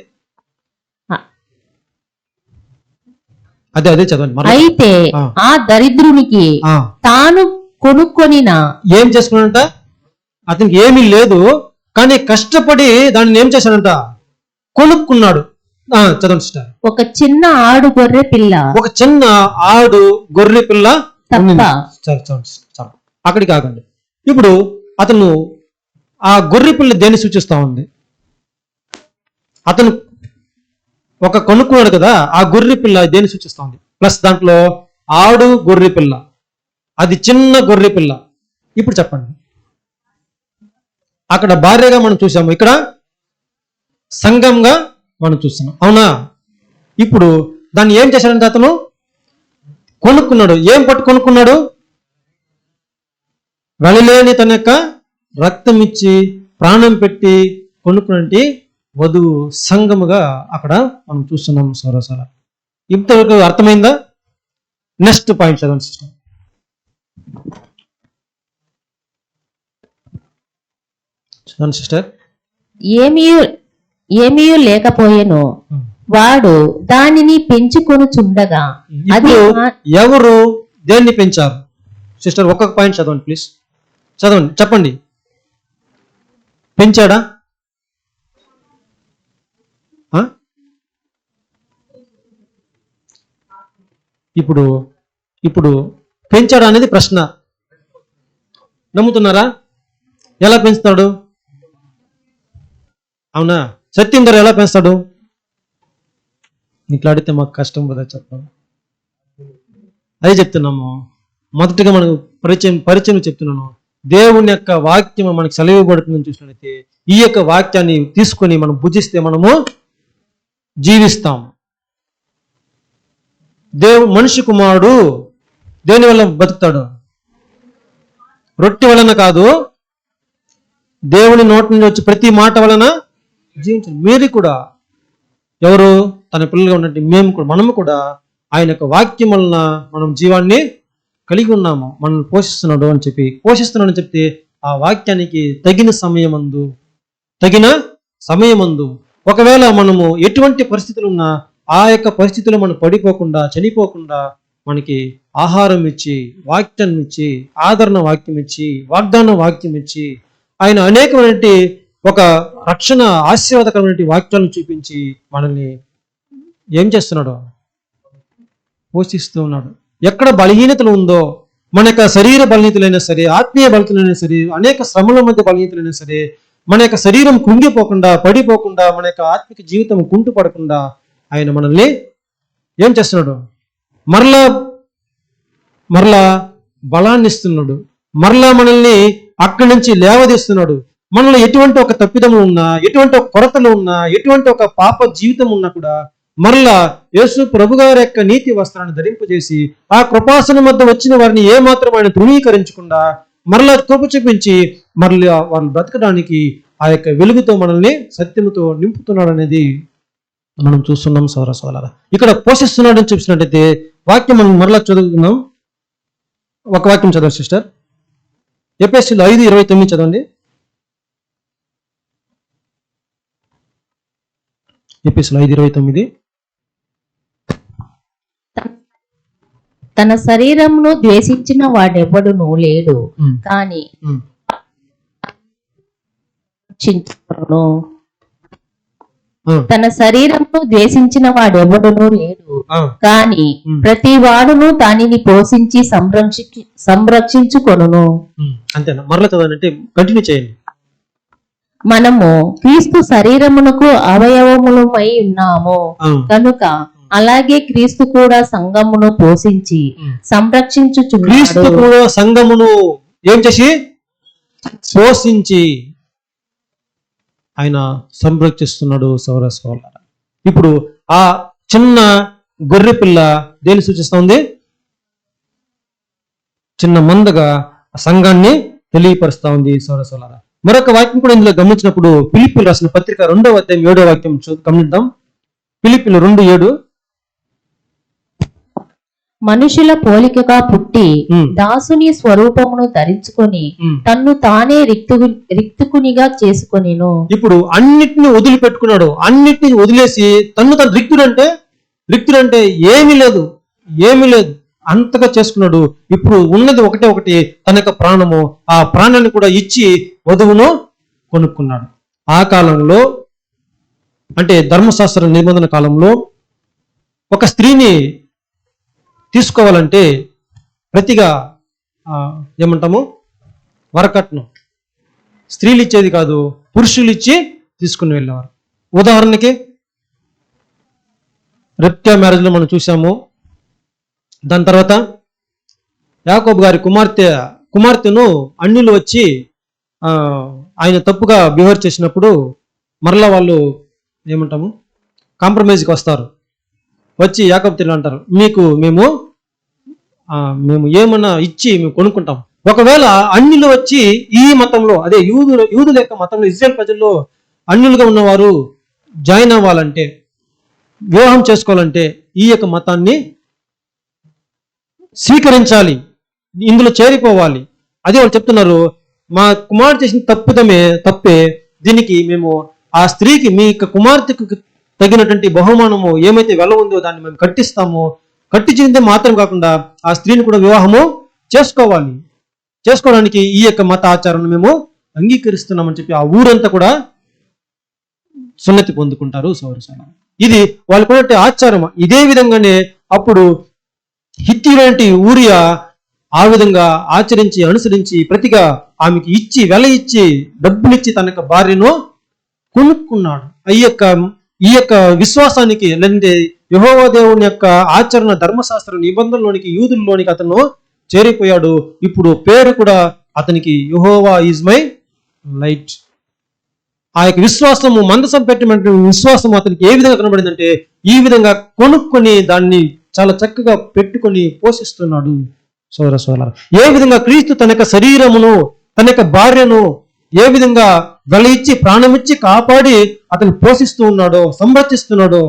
అదే చదవండి. అయితే ఆ దరిద్రునికి తాను కొనుక్కొనిన ఏం చేసుకున్నాడంట? అతనికి ఏమీ లేదు, కానీ కష్టపడి దాన్ని ఏం చేశాడంట? కొనుక్కున్నాడు. చదవండి సిస్టర్. ఒక చిన్న ఆడు గొర్రె పిల్ల, ఒక చిన్న ఆడు గొర్రె పిల్ల తప్ప. అక్కడికి ఆగండి. ఇప్పుడు అతను ఆ గొర్రె పిల్ల దేన్ని సూచిస్తా ఉంది? అతను ఒక కొనుక్కున్నాడు కదా, ఆ గొర్రె పిల్ల దేన్ని సూచిస్తా ఉంది? ప్లస్ దాంట్లో ఆడు గొర్రె పిల్ల, అది చిన్న గొర్రె పిల్ల. ఇప్పుడు చెప్పండి. అక్కడ భార్యగా మనం చూసాము, ఇక్కడ సంఘంగా మనం చూస్తున్నాం, అవునా? ఇప్పుడు దాన్ని ఏం చేశాడంటే అతను కొనుక్కున్నాడు. ఏం పట్టు కొనుక్కున్నాడు? వెళ్ళలేని తన యొక్క రక్తం ఇచ్చి ప్రాణం పెట్టి కొనుక్కున్నట్టు వధువు సంఘముగా అక్కడ మనం చూస్తున్నాం సోదర. ఇంతవరకు అర్థమైందా? నెక్స్ట్ పాయింట్ చదవండి సిస్టర్. చదవండి సిస్టర్. ఏమీ లేకపోయేను, వాడు దానిని పెంచుకొనుచుండగా అది ఎవరు దేన్ని పెంచారు? సిస్టర్ ఒక్కొక్క పాయింట్ చదవండి ప్లీజ్. చదవండి, చెప్పండి. పెంచాడా? ఇప్పుడు ఇప్పుడు పెంచాడా అనేది ప్రశ్న. నమ్ముతున్నారా? ఎలా పెంచుతాడు? అవునా? సత్యం గారు ఎలా పెంచుతాడు? ఇట్లా అడిగితే మాకు కష్టం కదా చెప్పడం. అదే చెప్తున్నాము. మొదటిగా మనకు పరిచయం చెప్తున్నాను. దేవుని యొక్క వాక్యం మనకు సెలవుబడుతుందని చూసినట్లయితే ఈ యొక్క వాక్యాన్ని తీసుకొని మనం భుజిస్తే మనము జీవిస్తాం. మనిషి కుమారుడు దేని వల్ల బతుకుతాడు? రొట్టె వలన కాదు, దేవుని నోటి నుండి వచ్చి ప్రతి మాట వలన జీవించండి. మీరు కూడా ఎవరు? తన పిల్లలుగా ఉన్నట్టు మనము కూడా ఆయన యొక్క వాక్యం వలన మనం జీవాన్ని కలిగి ఉన్నాము. మనల్ని పోషిస్తున్నాడు అని పోషిస్తున్నాడు అని చెప్తే ఆ వాక్యానికి తగిన సమయమందు ఒకవేళ మనము ఎటువంటి పరిస్థితులు ఉన్నా ఆ యొక్క పరిస్థితుల్లో మనం పడిపోకుండా చనిపోకుండా మనకి ఆహారం ఇచ్చి, వాక్యం ఇచ్చి, ఆదరణ వాక్యం ఇచ్చి, వాగ్దాన వాక్యం ఇచ్చి, ఆయన అనేకమైన ఒక రక్షణ ఆశీర్వాదకరమైన వాక్యాలను చూపించి మనల్ని ఏం చేస్తున్నాడు? పోషిస్తూ ఉన్నాడు. ఎక్కడ బలహీనతలు ఉందో, మన యొక్క శరీర బలహీనతలైనా సరే, ఆత్మీయ బలహీనతలైనా సరే, అనేక శ్రమల మధ్య బలహీనతలైనా సరే, మన యొక్క శరీరం కుంగిపోకుండా, పడిపోకుండా, మన యొక్క ఆత్మిక జీవితం కుంటుపడకుండా ఆయన మనల్ని ఏం చేస్తున్నాడు? మరలా బలాన్ని ఇస్తున్నాడు. మరలా మనల్ని అక్కడి నుంచి లేవదీస్తున్నాడు. మనలో ఎటువంటి ఒక తప్పిదములు ఉన్నా, ఎటువంటి ఒక కొరతలు ఉన్నా, ఎటువంటి ఒక పాప జీవితం ఉన్నా కూడా మరలా యేసు ప్రభు గారి యొక్క నీతి వస్త్రాన్ని ధరింపజేసి ఆ కృపాసనం వద్ద వచ్చిన వారిని ఏమాత్రం ఆయన తృణీకరించకుండా మరలా కృప చూపించి మరలా వాళ్ళు బ్రతకడానికి ఆ యొక్క వెలుగుతో మనల్ని సత్యముతో నింపుతున్నాడు అనేది మనం చూస్తున్నాం సోదర. ఇక్కడ పోషిస్తున్నాడని చూసినట్టయితే వాక్యం మనం మరలా చదువుతున్నాం. ఒక వాక్యం చదవండి సిస్టర్. ఎఫెసీయులు 5:29 చదవండి. ఎఫెసీయులు 5:29. తన శరీరమును ద్వేషించిన వాడెవడును లేడు, కాని రక్షించుకొనును. తన శరీరమును ద్వేషించిన వాడెవడును లేడు, కాని ప్రతి వాడును దానిని పోషించి సంరక్షించుకొనును. అంతేనా? మరలా చదవాలంటే కంటిన్యూ చేయండి. మనము క్రీస్తు శరీరమునకు అవయవములమై ఉన్నాము కనుక అలాగే క్రీస్తు కూడా సంఘమును పోషించి సంరక్షించుచున్నాడు. క్రీస్తు కూడా సంఘమును ఏం చేసి పోషించి ఆయన సంరక్షిస్తున్నాడు సౌరస్వాల. ఇప్పుడు ఆ చిన్న గొర్రె పిల్ల దేని సూచిస్తా ఉంది? చిన్న మందగా ఆ సంఘాన్ని తెలియపరుస్తా ఉంది సౌరస్వాల. మరొక వాక్యం కూడా ఇందులో గమనించినప్పుడు ఫిలిప్పీలు రాసిన పత్రిక 2వ అధ్యాయం 7వ వాక్యం గమనిద్దాం. ఫిలిప్పీలు 2:7. మనుషుల పోలికగా పుట్టి దాసుని స్వరూపమును ధరించుకొని తన్ను తానే రిక్తుకునిగా చేసుకొనెను. ఇప్పుడు అన్నిటిని వదిలిపెట్టుకున్నాడు. అన్నిటిని వదిలేసి తను రిక్తుడంటే ఏమీ లేదు అంతగా చేసుకున్నాడు. ఇప్పుడు ఉన్నది ఒకటి తన యొక్క ప్రాణము. ఆ ప్రాణాన్ని కూడా ఇచ్చి వధువును కొనుక్కున్నాడు. ఆ కాలంలో అంటే ధర్మశాస్త్ర నిబంధన కాలంలో ఒక స్త్రీని తీసుకోవాలంటే ప్రతిగా ఏమంటాము వరకట్నం స్త్రీలు ఇచ్చేది కాదు, పురుషులు ఇచ్చి తీసుకుని వెళ్ళేవారు. ఉదాహరణకి రెప్కా మ్యారేజ్లో మనం చూసాము. దాని తర్వాత యాకోబు గారి కుమార్తెను అన్యులు వచ్చి ఆయన తప్పుగా బిహేవ్ చేసినప్పుడు మరలా వాళ్ళు ఏమంటాము కాంప్రమైజ్కి వస్తారు. వచ్చి యాకోబు తిరిగి అంటారు, మేము ఏమన్నా ఇచ్చి మేము కొనుక్కుంటాం. ఒకవేళ అన్యులు వచ్చి ఈ మతంలో అదే యూదుల యొక్క మతంలో ఇజ్రాయెల్ ప్రజల్లో అన్యులుగా ఉన్నవారు జాయిన్ అవ్వాలంటే వివాహం చేసుకోవాలంటే ఈ యొక్క మతాన్ని స్వీకరించాలి, ఇందులో చేరిపోవాలి. అదే వాళ్ళు చెప్తున్నారు, మా కుమార్తె చేసిన తప్పే దీనికి మేము ఆ స్త్రీకి మీ యొక్క కుమార్తెకు తగినటువంటి బహుమానము ఏమైతే వెల ఉందో దాన్ని మేము కట్టిస్తాము. కట్టించిందే మాత్రం కాకుండా ఆ స్త్రీని కూడా వివాహము చేసుకోవడానికి ఈ యొక్క మత ఆచారాన్ని మేము అంగీకరిస్తున్నామని చెప్పి ఆ ఊరంతా కూడా సున్నతి పొందుకుంటారు సౌరసేన. ఇది వాళ్ళకున్నట్టు ఆచారం. ఇదే విధంగానే అప్పుడు హిత్తీయుడైన ఊరియా ఆ విధంగా ఆచరించి అనుసరించి ప్రతిగా ఆమెకి ఇచ్చి వెల ఇచ్చి డబ్బులిచ్చి తన యొక్క భార్యను కొనుక్కున్నాడు. ఈ యొక్క విశ్వాసానికి లేదంటే యెహోవా దేవుని యొక్క ఆచరణ ధర్మశాస్త్ర నిబంధనలోనికి యూదుల్లోనికి అతను చేరిపోయాడు. ఇప్పుడు పేరు కూడా అతనికి యెహోవా ఈజ్ మై లైట్. ఆ యొక్క విశ్వాసము మందసం పెట్టినటువంటి విశ్వాసం అతనికి ఏ విధంగా కనబడిందంటే ఈ విధంగా కొనుక్కొని దాన్ని చాలా చక్కగా పెట్టుకొని పోషిస్తున్నాడు సోదర. ఏ విధంగా క్రీస్తు తన యొక్క శరీరమును తన యొక్క భార్యను ఏ విధంగా వెల ఇచ్చి ప్రాణమిచ్చి కాపాడి అతను పోషిస్తూ ఉన్నాడో సంరక్షిస్తున్నాడో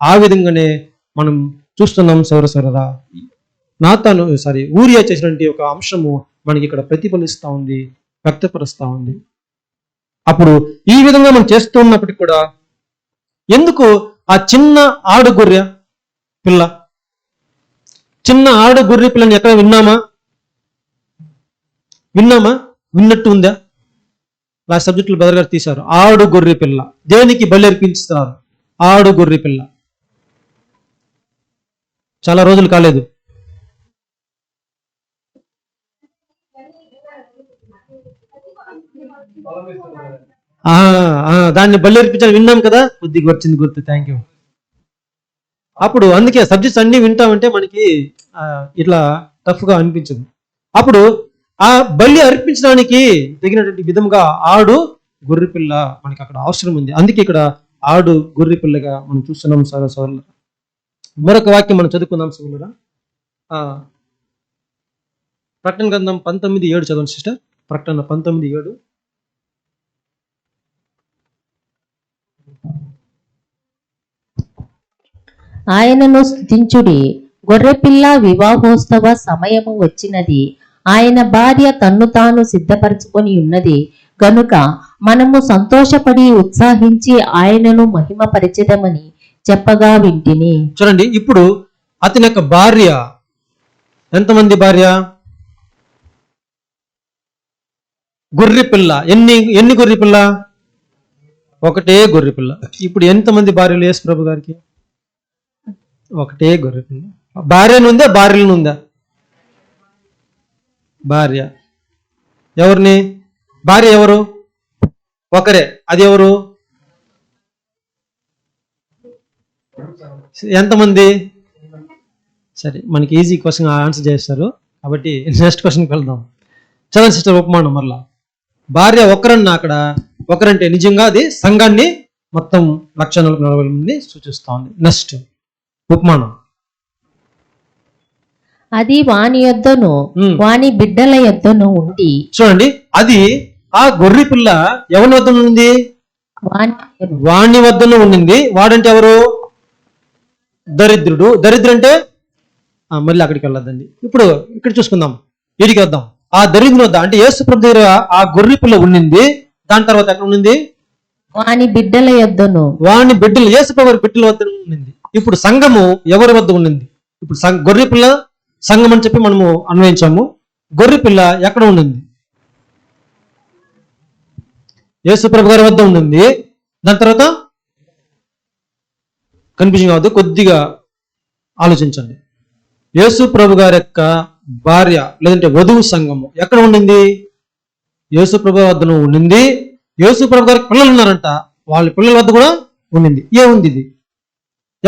ఆ విధంగానే మనం చూస్తున్నాం సౌరసరదా. ఊరియా చేసినటువంటి ఒక అంశము మనకి ఇక్కడ ప్రతిఫలిస్తా ఉంది, వ్యక్తపరుస్తా ఉంది. అప్పుడు ఈ విధంగా మనం చేస్తూ ఉన్నప్పటికీ కూడా ఎందుకు ఆ చిన్న ఆడు గొర్రె పిల్లని ఎక్కడ విన్నామా? విన్నట్టు ఉందా? లాస్ట్ సబ్జెక్టులు బ్రదర్ గారు తీశారు. ఆడు గొర్రె పిల్ల దేనికి బలి అర్పించుతున్నారు? ఆడు గొర్రె పిల్ల. చాలా రోజులు కాలేదు, దాన్ని బలి అర్పించాలని విన్నాం కదా, కొద్దిగా వచ్చింది గుర్తు. Thank you. అప్పుడు అందుకే సబ్జెక్ట్స్ అన్ని వింటామంటే మనకి ఇట్లా టఫ్ గా అనిపించదు. అప్పుడు ఆ బలి అర్పించడానికి తగినటువంటి విధంగా ఆడు గొర్రె పిల్ల మనకి అక్కడ అవసరం ఉంది. అందుకే ఇక్కడ ఆడు గొర్రె పిల్లగా మనం చూస్తున్నాం సోదరులు. మరొక వాక్యం మనం చదువుకుందాం సోదరురా. ప్రకటన గ్రంథం 19:7 చదవండి సిస్టర్. ప్రకటన 19:7. ఆయనను స్తుతించుడి, గొర్రెపిల్ల వివాహోత్సవ సమయము వచ్చినది, ఆయన భార్య తన్ను తాను సిద్ధపరచుకొని ఉన్నది గనుక మనము సంతోషపడి ఉత్సాహించి ఆయనను మహిమపరచెదమని చెప్పగా వింటిని. చూడండి, ఇప్పుడు అతని యొక్క భార్య, ఎంతమంది భార్య? గొర్రె పిల్ల. ఎన్ని గొర్రె పిల్ల? ఒకటే గొర్రె పిల్ల. ఇప్పుడు ఎంతమంది భార్యలు యేసు ప్రభు గారికి? ఒకటే గొర్రె పిల్ల. భార్యనుందా? భార్యలనుందా? భార్య. ఎవరిని? భార్య ఎవరు? ఒకరే. అది ఎవరు? ఎంతమంది? సరే, మనకి ఈజీ క్వశ్చన్ ఆన్సర్ చేస్తారు కాబట్టి నెక్స్ట్ క్వశ్చన్కి వెళ్దాం. చదవండి సిస్టర్ ఉపమానం మరలా. భార్య ఒకరన్నా అక్కడ ఒకరంటే నిజంగా అది సంఘాన్ని మొత్తం 140,000 సూచిస్తా ఉంది. నెక్స్ట్ ఉపమానం. అది వాని యొద్దను వాని బిడ్డల యొద్దను ఉండి. చూడండి, అది ఆ గొర్రె పిల్ల ఎవరి వద్ద ఉంది? వాణి వద్దను ఉండింది. వాడంటే ఎవరు? దరిద్రుడు. దరిద్రుడు అంటే మళ్ళీ అక్కడికి వెళ్ళొద్దండి, ఇప్పుడు ఇక్కడ చూసుకుందాం. వీడికి వద్దాం. ఆ దరిద్రుని వద్ద అంటే యేసు ప్రభు దగ్గర ఆ గొర్రె పిల్ల ఉండింది. దాని తర్వాత ఎక్కడ ఉండింది? వాని బిడ్డల యొద్దను. వాని బిడ్డలు, యేసు ప్రభు బిడ్డల వద్ద ఉండింది. ఇప్పుడు సంఘము ఎవరి వద్ద ఉండింది? ఇప్పుడు గొర్రె పిల్ల సంఘం అని చెప్పి మనము అన్వయించాము. గొర్రె పిల్ల ఎక్కడ ఉండింది? యేసు ప్రభు గారి వద్ద ఉండింది. దాని తర్వాత కన్ఫ్యూజన్ కావద్దు, కొద్దిగా ఆలోచించండి. యేసు ప్రభు గారి యొక్క భార్య లేదంటే వధువు సంఘము ఎక్కడ ఉండింది? యేసు ప్రభు వద్దను ఉండింది. యేసు ప్రభు గారికి పిల్లలు ఉన్నారంట, వాళ్ళ పిల్లల వద్ద కూడా ఉండింది. ఏముంది ఇది?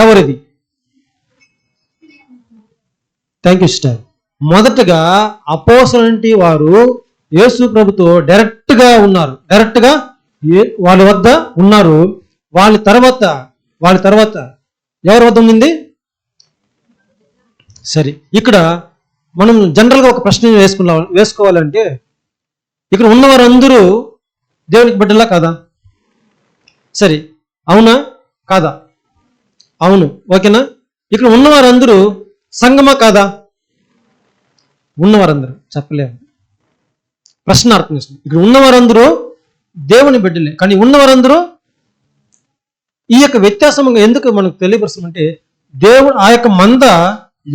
ఎవరిది? Thank you sister. మొదటగా అపోస్తలులంటి వారు యేసు ప్రభుతో డైరెక్ట్ గా ఉన్నారు. డైరెక్ట్ గా వాళ్ళ వద్ద ఉన్నారు. వాళ్ళ తర్వాత ఎవరి వద్ద ఉండింది? సరే, ఇక్కడ మనం జనరల్గా ఒక ప్రశ్న వేసుకోవాలంటే, ఇక్కడ ఉన్నవారందరూ దేవునికి బిడ్డలా కాదా? సరే, అవునా కాదా? అవును, ఓకేనా? ఇక్కడ ఉన్నవారందరూ సంగమా కాదా? ఉన్నవారందరూ చెప్పలేము. ప్రశ్న అర్థం చేస్తుంది. ఇక్కడ ఉన్నవారందరూ దేవుని బిడ్డలే, కానీ ఉన్నవారందరూ ఈ యొక్క వ్యత్యాసం ఎందుకు మనకు తెలియపరుస్తుందంటే, దేవుడు ఆ యొక్క మంద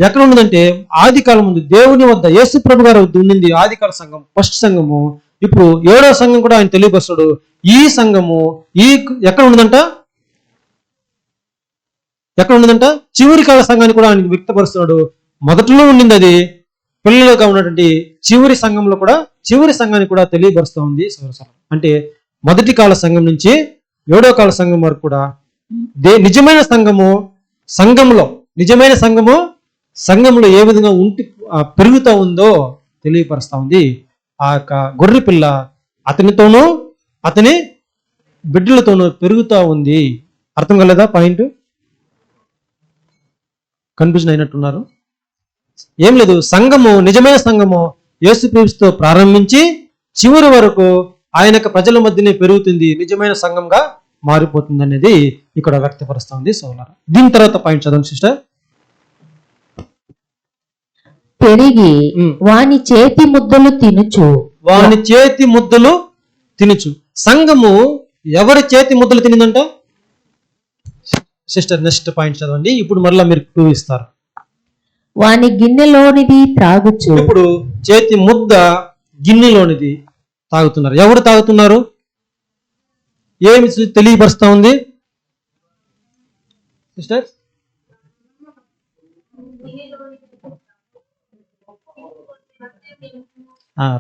ఎక్కడ ఉన్నదంటే ఆది కాలం ముందు దేవుని వద్ద యేసు ప్రభు గారు ఉండింది. ఆదికాల సంఘం, ఫస్ట్ సంఘము. ఇప్పుడు 7వ సంఘం కూడా ఆయన తెలియపరుస్తాడు. ఈ సంఘము ఎక్కడ ఉన్నదంట? చివరి కాల సంఘాన్ని కూడా ఆయన వ్యక్తపరుస్తున్నాడు. మొదట్లో ఉండింది అది పిల్లలుగా ఉన్నటువంటి చివరి సంఘాన్ని కూడా తెలియపరుస్తూ ఉంది. అంటే మొదటి కాల సంఘం నుంచి 7వ కాల సంఘం వరకు కూడా నిజమైన సంఘంలో ఏ విధంగా పెరుగుతూ ఉందో తెలియపరుస్తూ ఉంది. ఆ యొక్క గొర్రె పిల్ల అతనితోనూ అతని బిడ్డలతోనూ పెరుగుతూ ఉంది. అర్థం కాలేదా పాయింట్? కన్ఫ్యూజన్ అయినట్టున్నారు. ఏం లేదు, నిజమైన సంఘము యేసుక్రీస్తుతో ప్రారంభించి చివరి వరకు ఆయన యొక్క ప్రజల మధ్యనే పెరుగుతుంది, నిజమైన సంఘంగా మారిపోతుంది అనేది ఇక్కడ వ్యక్తపరుస్తుంది సోదరులారా. దీని తర్వాత పాయింట్ చదవండి సిస్టర్. పెరిగి వాని చేతి ముద్దలు తినుచు. సంఘము ఎవరి చేతి ముద్దలు తినిందంట? సిస్టర్ నెక్స్ట్ పాయింట్ చదవండి. ఇప్పుడు మరలా మీరు క్లూ ఇస్తారు. వాని గిన్నెలోనిది త్రాగుచు. ఇప్పుడు చేతి ముద్ద గిన్నెలోనిది తాగుతున్నారు. ఎవరు తాగుతున్నారు? ఏమి తెలియపరుస్తా ఉంది సిస్టర్?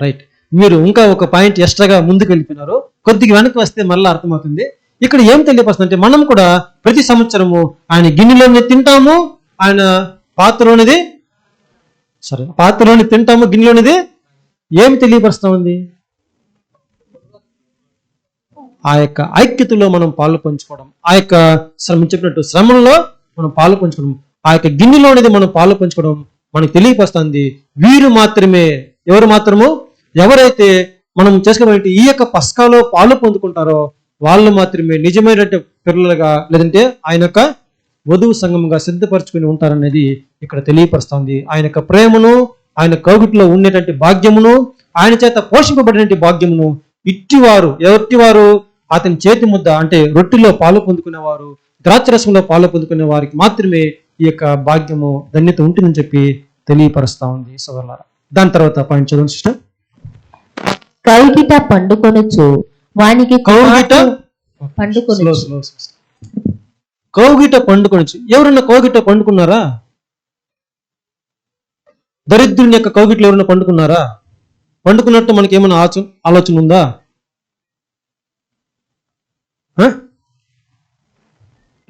రైట్. మీరు ఇంకా ఒక పాయింట్ ఎక్స్ట్రాగా ముందుకు వెళ్ళిపోయినారు. కొద్దిగా వెనక్కి వస్తే మళ్ళీ అర్థమవుతుంది. ఇక్కడ ఏం తెలియపరుస్తుంది అంటే, మనం కూడా ప్రతి సంవత్సరము ఆయన గిన్నెలోని తింటాము, ఆయన పాత్రలోనిది తింటాము, గిన్నెలోనిది ఏమి తెలియపరుస్తా ఉంది? ఆ యొక్క ఐక్యతలో మనం పాలు పంచుకోవడం, ఆ యొక్క చెప్పినట్టు శ్రమంలో మనం పాలు పంచుకోవడం, ఆ యొక్క గిన్నెలో అనేది మనం పాలు పంచుకోవడం మనకు తెలియపరుస్తుంది. వీరు మాత్రమే, ఎవరు మాత్రము, ఎవరైతే మనం చేసుకోబోయే ఈ యొక్క పస్కాలో పాలు పొందుకుంటారో వాళ్ళు మాత్రమే నిజమైన పిల్లలుగా, లేదంటే ఆయన యొక్క వధువు సంఘముగా సిద్ధపరచుకుని ఉంటారనేది ఇక్కడ తెలియపరుస్తుంది. ఆయన యొక్క ప్రేమను, ఆయన కౌగిట్లో ఉండేటువంటి భాగ్యమును, ఆయన చేత పోషింపబడినటువంటి భాగ్యమును ఇట్టివారు, ఎవరివారు, అతని చేతి ముద్ద అంటే రొట్టెలో పాలు పొందుకునేవారు, ద్రాక్షరసంలో పాలు పొందుకునే వారికి మాత్రమే ఈ యొక్క భాగ్యము, ధన్యత ఉంటుందని చెప్పి తెలియపరుస్తా ఉంది సోదరులారా. దాని తర్వాత పాయింట్ చదవండి సిస్టర్. కౌగిట పండుకొనొచ్చు వానికి కౌగిట పండుకొనొచ్చు. కౌగిట పండుకొనొచ్చు. ఎవరన్నా కౌగిట పండుకున్నారా? దరిద్రుని యొక్క కౌగిట్లో ఎవరన్నా పండుకున్నారా? పండుకున్నట్టు మనకి ఏమైనా ఆలోచన ఉందా?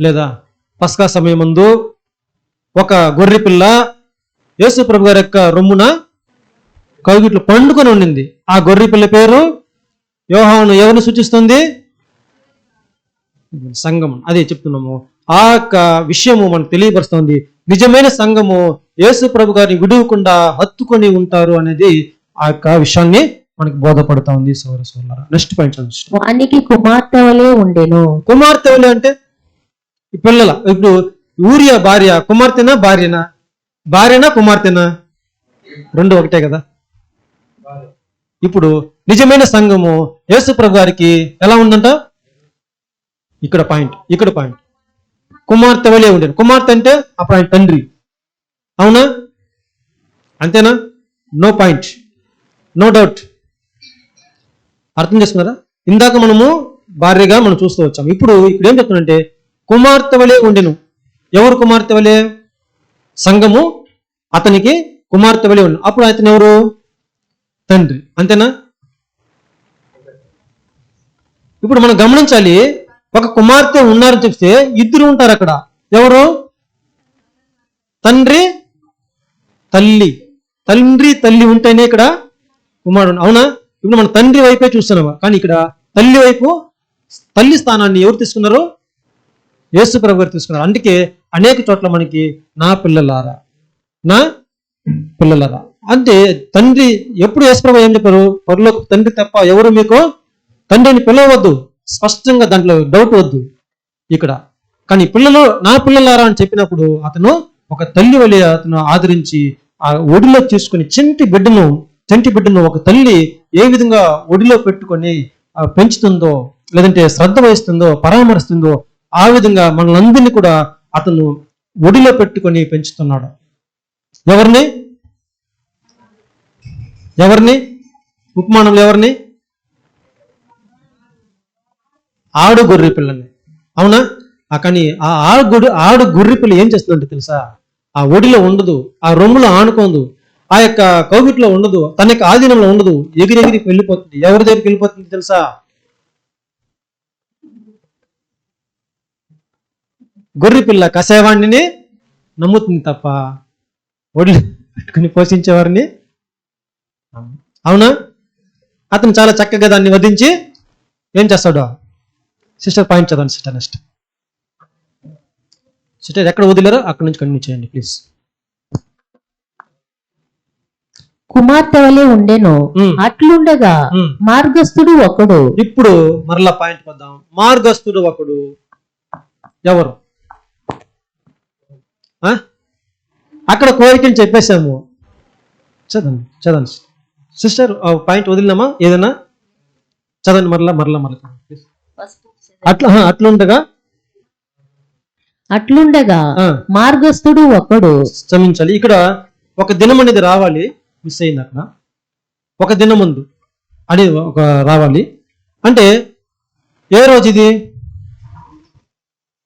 లేదా? పస్కా సమయం ముందు ఒక గొర్రె పిల్ల యేసు ప్రభు గారి యొక్క రొమ్మున కౌగిట్లో పండుకొని ఉండింది. ఆ గొర్రె పిల్ల పేరు యోహాను. ఎవరిని సూచిస్తుంది? సంఘం. అదే చెప్తున్నాము. ఆ యొక్క విషయము మనకు తెలియపరుస్తుంది. నిజమైన సంఘము యేసు ప్రభు గారిని విడువకుండా హత్తుకొని ఉంటారు అనేది ఆ యొక్క విషయాన్ని మనకి బోధపడుతా ఉంది సోదరులారా. Next point. వానికి కుమార్తె వలె ఉండెను. కుమార్తె వలె అంటే ఈ పిల్లల, ఇప్పుడు ఊరియా భార్య కుమార్తెనా భార్యనా? భార్యనా కుమార్తెనా? రెండు ఒకటే కదా. ఇప్పుడు నిజమైన సంఘము యేసు ప్రభు గారికి ఎలా ఉందంట? ఇక్కడ పాయింట్ కుమార్తె వలె ఉండేది. కుమార్తె అంటే అప్పుడు ఆయన తండ్రి, అవునా? అంతేనా? No point, no doubt. అర్థం చేసుకున్నారా? ఇందాక మనము భార్యగా మనం చూస్తూ వచ్చాము. ఇప్పుడు ఏం చెప్తున్నంటే కుమార్తె వలె ఉండెను. ఎవరు కుమార్తె వలె? సంఘము అతనికి కుమార్తె వలె ఉండెను. అప్పుడు అతను ఎవరు? తండ్రి. అంతేనా? ఇప్పుడు మనం గమనించాలి, ఒక కుమార్తె ఉన్నారని చెప్తే ఇద్దరు ఉంటారు అక్కడ. ఎవరు? తండ్రి తల్లి ఉంటేనే ఇక్కడ కుమారుడు, అవునా? ఇప్పుడు మన తండ్రి వైపే చూస్తున్నామా, కానీ ఇక్కడ తల్లి స్థానాన్ని ఎవరు తీసుకున్నారు? యేసు ప్రభు గారు తీసుకున్నారు. అందుకే అనేక చోట్ల మనకి నా పిల్లలారా అంటే తండ్రి ఎప్పుడు యేసు ప్రభు ఏం చెప్పారు? పరలోక తండ్రి తప్ప ఎవరు మీకు తండ్రిని పిలవద్దు. స్పష్టంగా దాంట్లో డౌట్ వద్దు ఇక్కడ. కానీ పిల్లలు నా పిల్లలారా అని చెప్పినప్పుడు అతను ఒక తల్లి వలె అతను ఆదరించి ఆ ఒడిలో తీసుకుని చంటి బిడ్డను ఒక తల్లి ఏ విధంగా ఒడిలో పెట్టుకొని పెంచుతుందో, లేదంటే శ్రద్ధ వహిస్తుందో, పరామర్శిస్తుందో, ఆ విధంగా మనలందరినీ కూడా అతను ఒడిలో పెట్టుకొని పెంచుతున్నాడు. ఎవరిని? ఉపమానంలో ఎవరిని? ఆడు గొర్రె పిల్లని, అవునా? కానీ ఆ ఆడు గొర్రె పిల్ల ఏం చేస్తుందంటే తెలుసా? ఆ ఒడిలో ఉండదు, ఆ రొమ్ములో ఆనుకోదు, ఆ యొక్క కౌగిట్లో ఉండదు, తన యొక్క ఆధీనంలో ఉండదు, ఎగిరెగిరికి వెళ్ళిపోతుంది. ఎవరి దగ్గరికి వెళ్ళిపోతుంది తెలుసా? గొర్రె పిల్ల కసేవాణ్ణిని నమ్ముతుంది తప్ప ఒడిలో పెట్టుకుని పోషించేవారిని, అవునా? అతను చాలా చక్కగా దాన్ని వధించి ఏం చేస్తాడు? సిస్టర్ పాయింట్ చదవండి సిస్టర్. నెక్స్ట్ సిస్టర్ ఎక్కడ వదిలేరో అక్కడ నుంచి కంటిన్యూ చేయండి ప్లీజ్. కుమార్తె వలె ఉండెను. అట్లుండగా మార్గస్థుడు ఒకడు. ఇప్పుడు మరలా పాయింట్ వద్దాం. మార్గస్థుడు ఒకడు ఎవరు? అక్కడ కోరికని చెప్పేశాము. చదవండి సిస్టర్. పాయింట్ వదిలినామా? ఏదైనా చదవండి మరలా అట్లుండగా మార్గస్థుడు ఒకడు. క్షమించాలి, ఇక్కడ ఒక దినం అనేది రావాలి. మిస్ అయింది అక్కడ. ఒక దినం ముందు అది ఒక రావాలి అంటే ఏ రోజు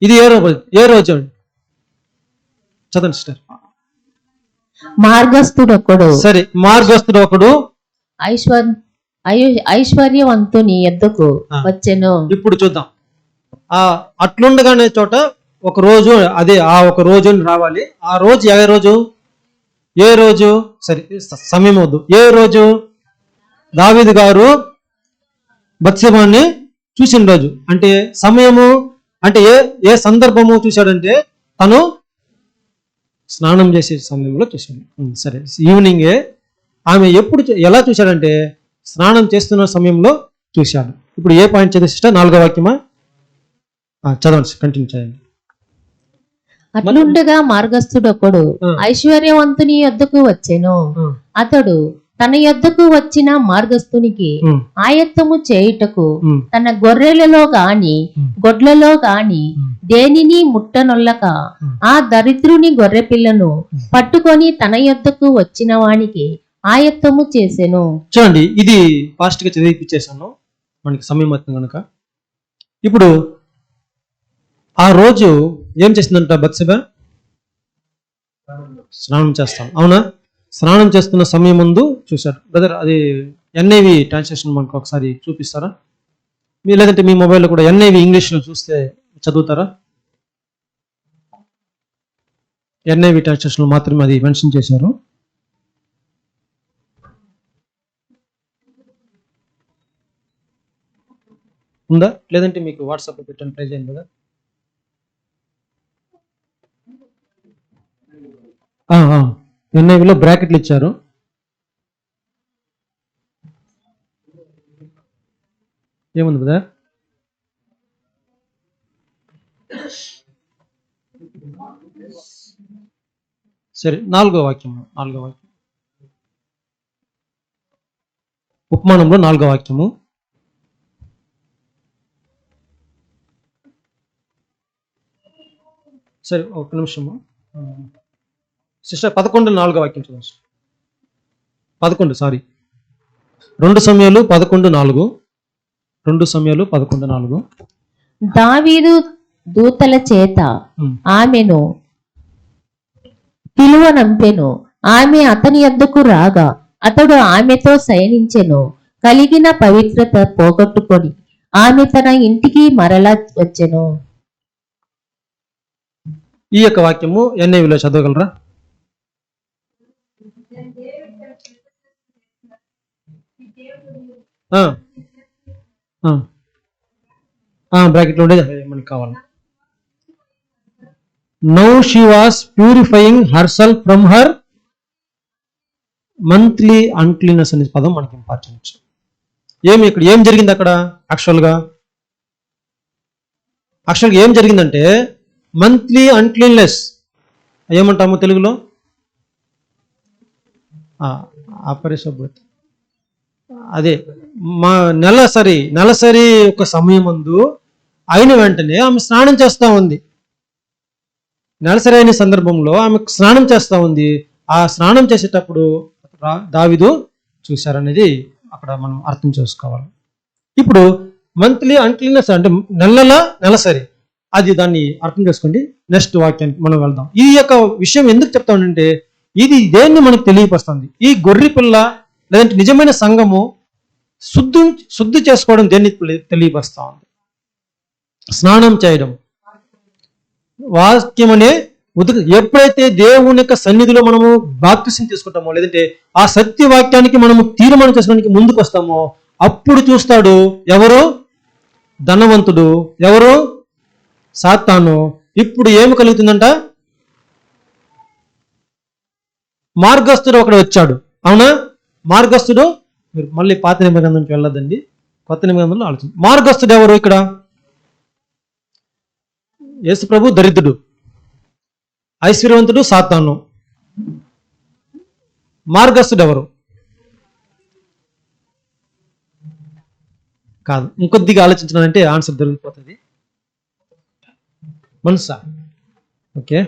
ఇది ఏ రోజు చదవండి సిస్టర్. మార్గస్థుడు ఒకడు. సరే, మార్గస్థుడు ఒకడు ఐశ్వర్యవంతుని ఎద్దుకు వచ్చెను. ఇప్పుడు చూద్దాం. అట్లుండగానే చోట ఒక రోజు, అదే ఆ ఒక రోజు రావాలి. ఆ రోజు ఏ రోజు సరే సమయం వద్దు. ఏ రోజు? దావీదు గారు బత్షెబాని చూసిన రోజు అంటే సమయము అంటే ఏ ఏ సందర్భము చూశాడంటే తను స్నానం చేసే సమయంలో చూశాడు. సరే, ఈవినింగే ఆమె ఎప్పుడు ఎలా చూశాడంటే స్నానం చేస్తున్న సమయంలో చూశాడు. ఇప్పుడు ఏ పాయింట్ చదివి సిస్టర్? 4వ వాక్యమా? చదవండి, కంటిన్యూ చేయండి. అట్లుండగా మార్గస్థుడొకడు ఆ. ఐశ్వర్యవంతుని యొద్దకు వచ్చెను. ఆ, అతడు తన యొద్దకు వచ్చిన మార్గస్థునికి ఉమ్, ఆయత్తము చేయుటకు ఉమ్, తన గొర్రెలలో గాని గొడ్లలో గాని దేనిని ముట్టనొల్లక ఆ దరిద్రుని గొర్రె పిల్లను పట్టుకొని తన యొద్దకు వచ్చిన వానికి ఆయత్తము చేసెను. చూడండి, ఇది ఫాస్ట్ గా చదివిపించేశాను మనకి సమయం అవుతుంది కనుక. ఇప్పుడు ఆ రోజు ఏం చేసిందంట బత్షెబ? స్నానం చేస్తాం, అవునా? స్నానం చేస్తున్న సమయం ముందు చూశాడు. బ్రదర్, అది ఎన్ఐవి ట్రాన్స్లేషన్ మనకు ఒకసారి చూపిస్తారా? లేదంటే మీ మొబైల్లో కూడా ఎన్ఐవి ఇంగ్లీష్లో చూస్తే చదువుతారా? ఎన్ఐవి ట్రాన్స్లేషన్లో మాత్రమే అది మెన్షన్ చేశారు. ఉందా? లేదంటే మీకు వాట్సాప్లో పెట్టండి, ట్రై చేయండి కదా. ఎన్ఐవిలో బ్రాకెట్లు ఇచ్చారు. ఏముంది కదా? సరే, 4వ వాక్యం. ఉపమానంలో 4వ వాక్యము. సరే, ఒక నిమిషము సిస్టర్. 11 4వ వాక్యం చూడండి. 11 సారీ 2 సమయాలు 11:4. 2 సమయాలు 11:4. దావీదు దూతల చేత ఉమ్, ఆమెను పిలువనంపెను. ఆమె అతని యొద్దకు రాగా అతడు ఆమెతో శయనించెను. కలిగిన పవిత్రత పోగొట్టుకొని ఆమె తన ఇంటికి మరలా వచ్చెను. ఈ యొక్క వాక్యము ఎన్ఐవిలో చదవగలరా? బ్రాకెట్లో ఉండేది మనకి కావాలి. Now she was purifying herself from her monthly uncleanness అనే పదం మనకి ఇంపార్టెంట్. ఇక్కడ ఏం జరిగింది అక్కడ? యాక్చువల్గా ఏం జరిగిందంటే మంత్లీ అన్క్లీన్నెస్ ఏమంటాము తెలుగులో? అపరిశుభ్రత. అదే మా నెలసరి ఒక సమయం ముందు అయిన వెంటనే ఆమె స్నానం చేస్తూ ఉంది. నెలసరి అయిన సందర్భంలో ఆమె స్నానం చేస్తూ ఉంది. ఆ స్నానం చేసేటప్పుడు దావీదు చూశారనేది అక్కడ మనం అర్థం చేసుకోవాలి. ఇప్పుడు మంత్లీ అన్క్లీన్నెస్ అంటే నెలసరి, అది దాన్ని అర్థం చేసుకోండి. నెక్స్ట్ వాక్యానికి మనం వెళ్దాం. ఈ యొక్క విషయం ఎందుకు చెప్తానంటే ఇది దేన్ని మనకు తెలియపరుస్తుంది. ఈ గొర్రె పిల్ల లేదంటే నిజమైన సంఘము శుద్ధి చేసుకోవడం దేన్ని తెలియపరుస్తా ఉంది? స్నానం చేయడం. వాక్యం అనే ఎప్పుడైతే దేవుని యొక్క సన్నిధిలో మనము బాప్తిసం తీసుకుంటామో లేదంటే ఆ సత్య వాక్యానికి మనము తీర్మానం చేసుకోవడానికి ముందుకు వస్తామో అప్పుడు చూస్తాడు ఎవరు? ధనవంతుడు. ఎవరు? సాతాను. ఇప్పుడు ఏమి కలుగుతుందంట? మార్గస్థుడు ఒకడు వచ్చాడు, అవునా? మార్గస్థుడు, మీరు మళ్ళీ పాత నిబంధనకి వెళ్ళదండి, కొత్త నిబంధనలో ఆలోచన. మార్గస్థుడు ఎవరు ఇక్కడ? యేసు ప్రభు దరిద్రుడు, ఐశ్వర్యవంతుడు సాతాను. మార్గస్థుడు ఎవరు? కాదు, ఇంకొద్దిగా ఆలోచించాలంటే ఆన్సర్ దొరికిపోతుంది. మనసా? ఓకే,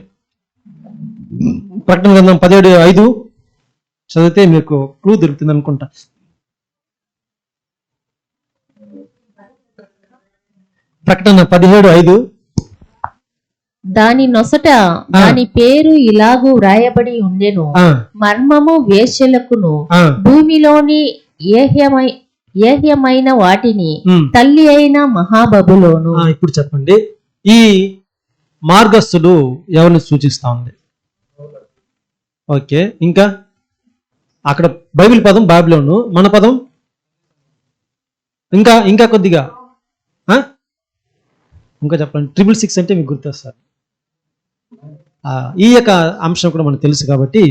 ప్రకటన గ్రంథం 17:5 చదివితే మీకు క్లూ దొరుకుతుంది అనుకుంటా. ప్రకటన 17:5. దాని నొసట దాని పేరు ఇలాగూ వ్రాయబడి ఉండెను, మర్మము వేశ్యలకును భూమిలోని ఏహ్యమైన వాటిని తల్లి అయిన మహాబబులోను. ఇప్పుడు చెప్పండి, ఈ మార్గస్థుడు ఎవరిని సూచిస్తా ఉంది? ఓకే, ఇంకా అక్కడ బైబిల్ పదం బాబిలోను, మన పదం ఇంకా కొద్దిగా ఇంకా చెప్పాలంటే 666 అంటే మీకు గుర్తొస్తారు. ఈ యొక్క అంశం కూడా మనకు తెలుసు కాబట్టి,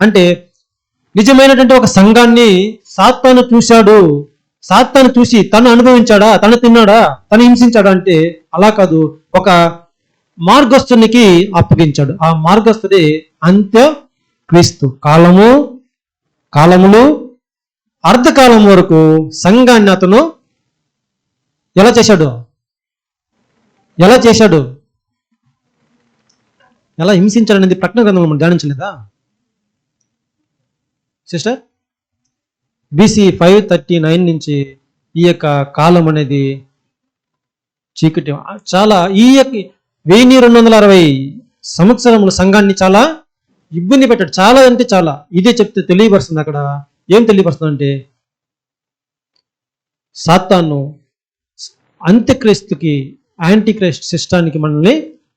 అంటే నిజమైనటువంటి ఒక సంఘాన్ని సాతాను చూశాడు, సాతాను చూసి తను అనుభవించాడా, తను తిన్నాడా, తను హింసించాడా అంటే అలా కాదు, ఒక మార్గస్థునికి అప్పగించాడు. ఆ మార్గస్థుడే అంత్య క్రీస్తు. కాలములు అర్ధకాలం వరకు సంఘాన్ని అతను ఎలా చేశాడు, ఎలా హింసించాడు అనేది ప్రకటన గ్రంథంలో మనం ధ్యానించలేదా సిస్టర్? BC 539 నుంచి ఈ యొక్క కాలం అనేది చీకటి చాలా, ఈ యొక్క 1260 సంవత్సరముల సంఘాన్ని చాలా ఇబ్బంది పెట్టాడు. చాలా అంటే చాలా. ఇదే చెప్తే తెలియపరుస్తుంది. అక్కడ ఏం తెలియపరుస్తుంది అంటే సాతాను అంత్యక్రీస్తుకి, యాంటీ క్రైస్ట్ సిస్టానికి మనల్ని,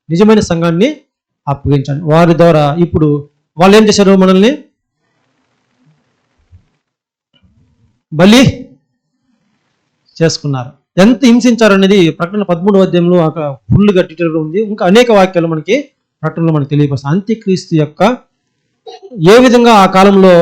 నిజమైన సంఘాన్ని అప్పగించాడు. వారి ద్వారా ఇప్పుడు వాళ్ళు ఏం చేశారు, మనల్ని బలి చేసుకున్నారు. ఎంత హింసించారు అనేది ప్రకటన 13వ అధ్యాయంలో అక్కడ ఫుల్గా డీటెయిల్గా ఉంది. ఇంకా అనేక వాక్యాలు మనకి ప్రకటనలో మనకు తెలియపరుస్తాయి. అంత్యక్రీస్తు యొక్క ఏ విధంగా ఆ కాలంలో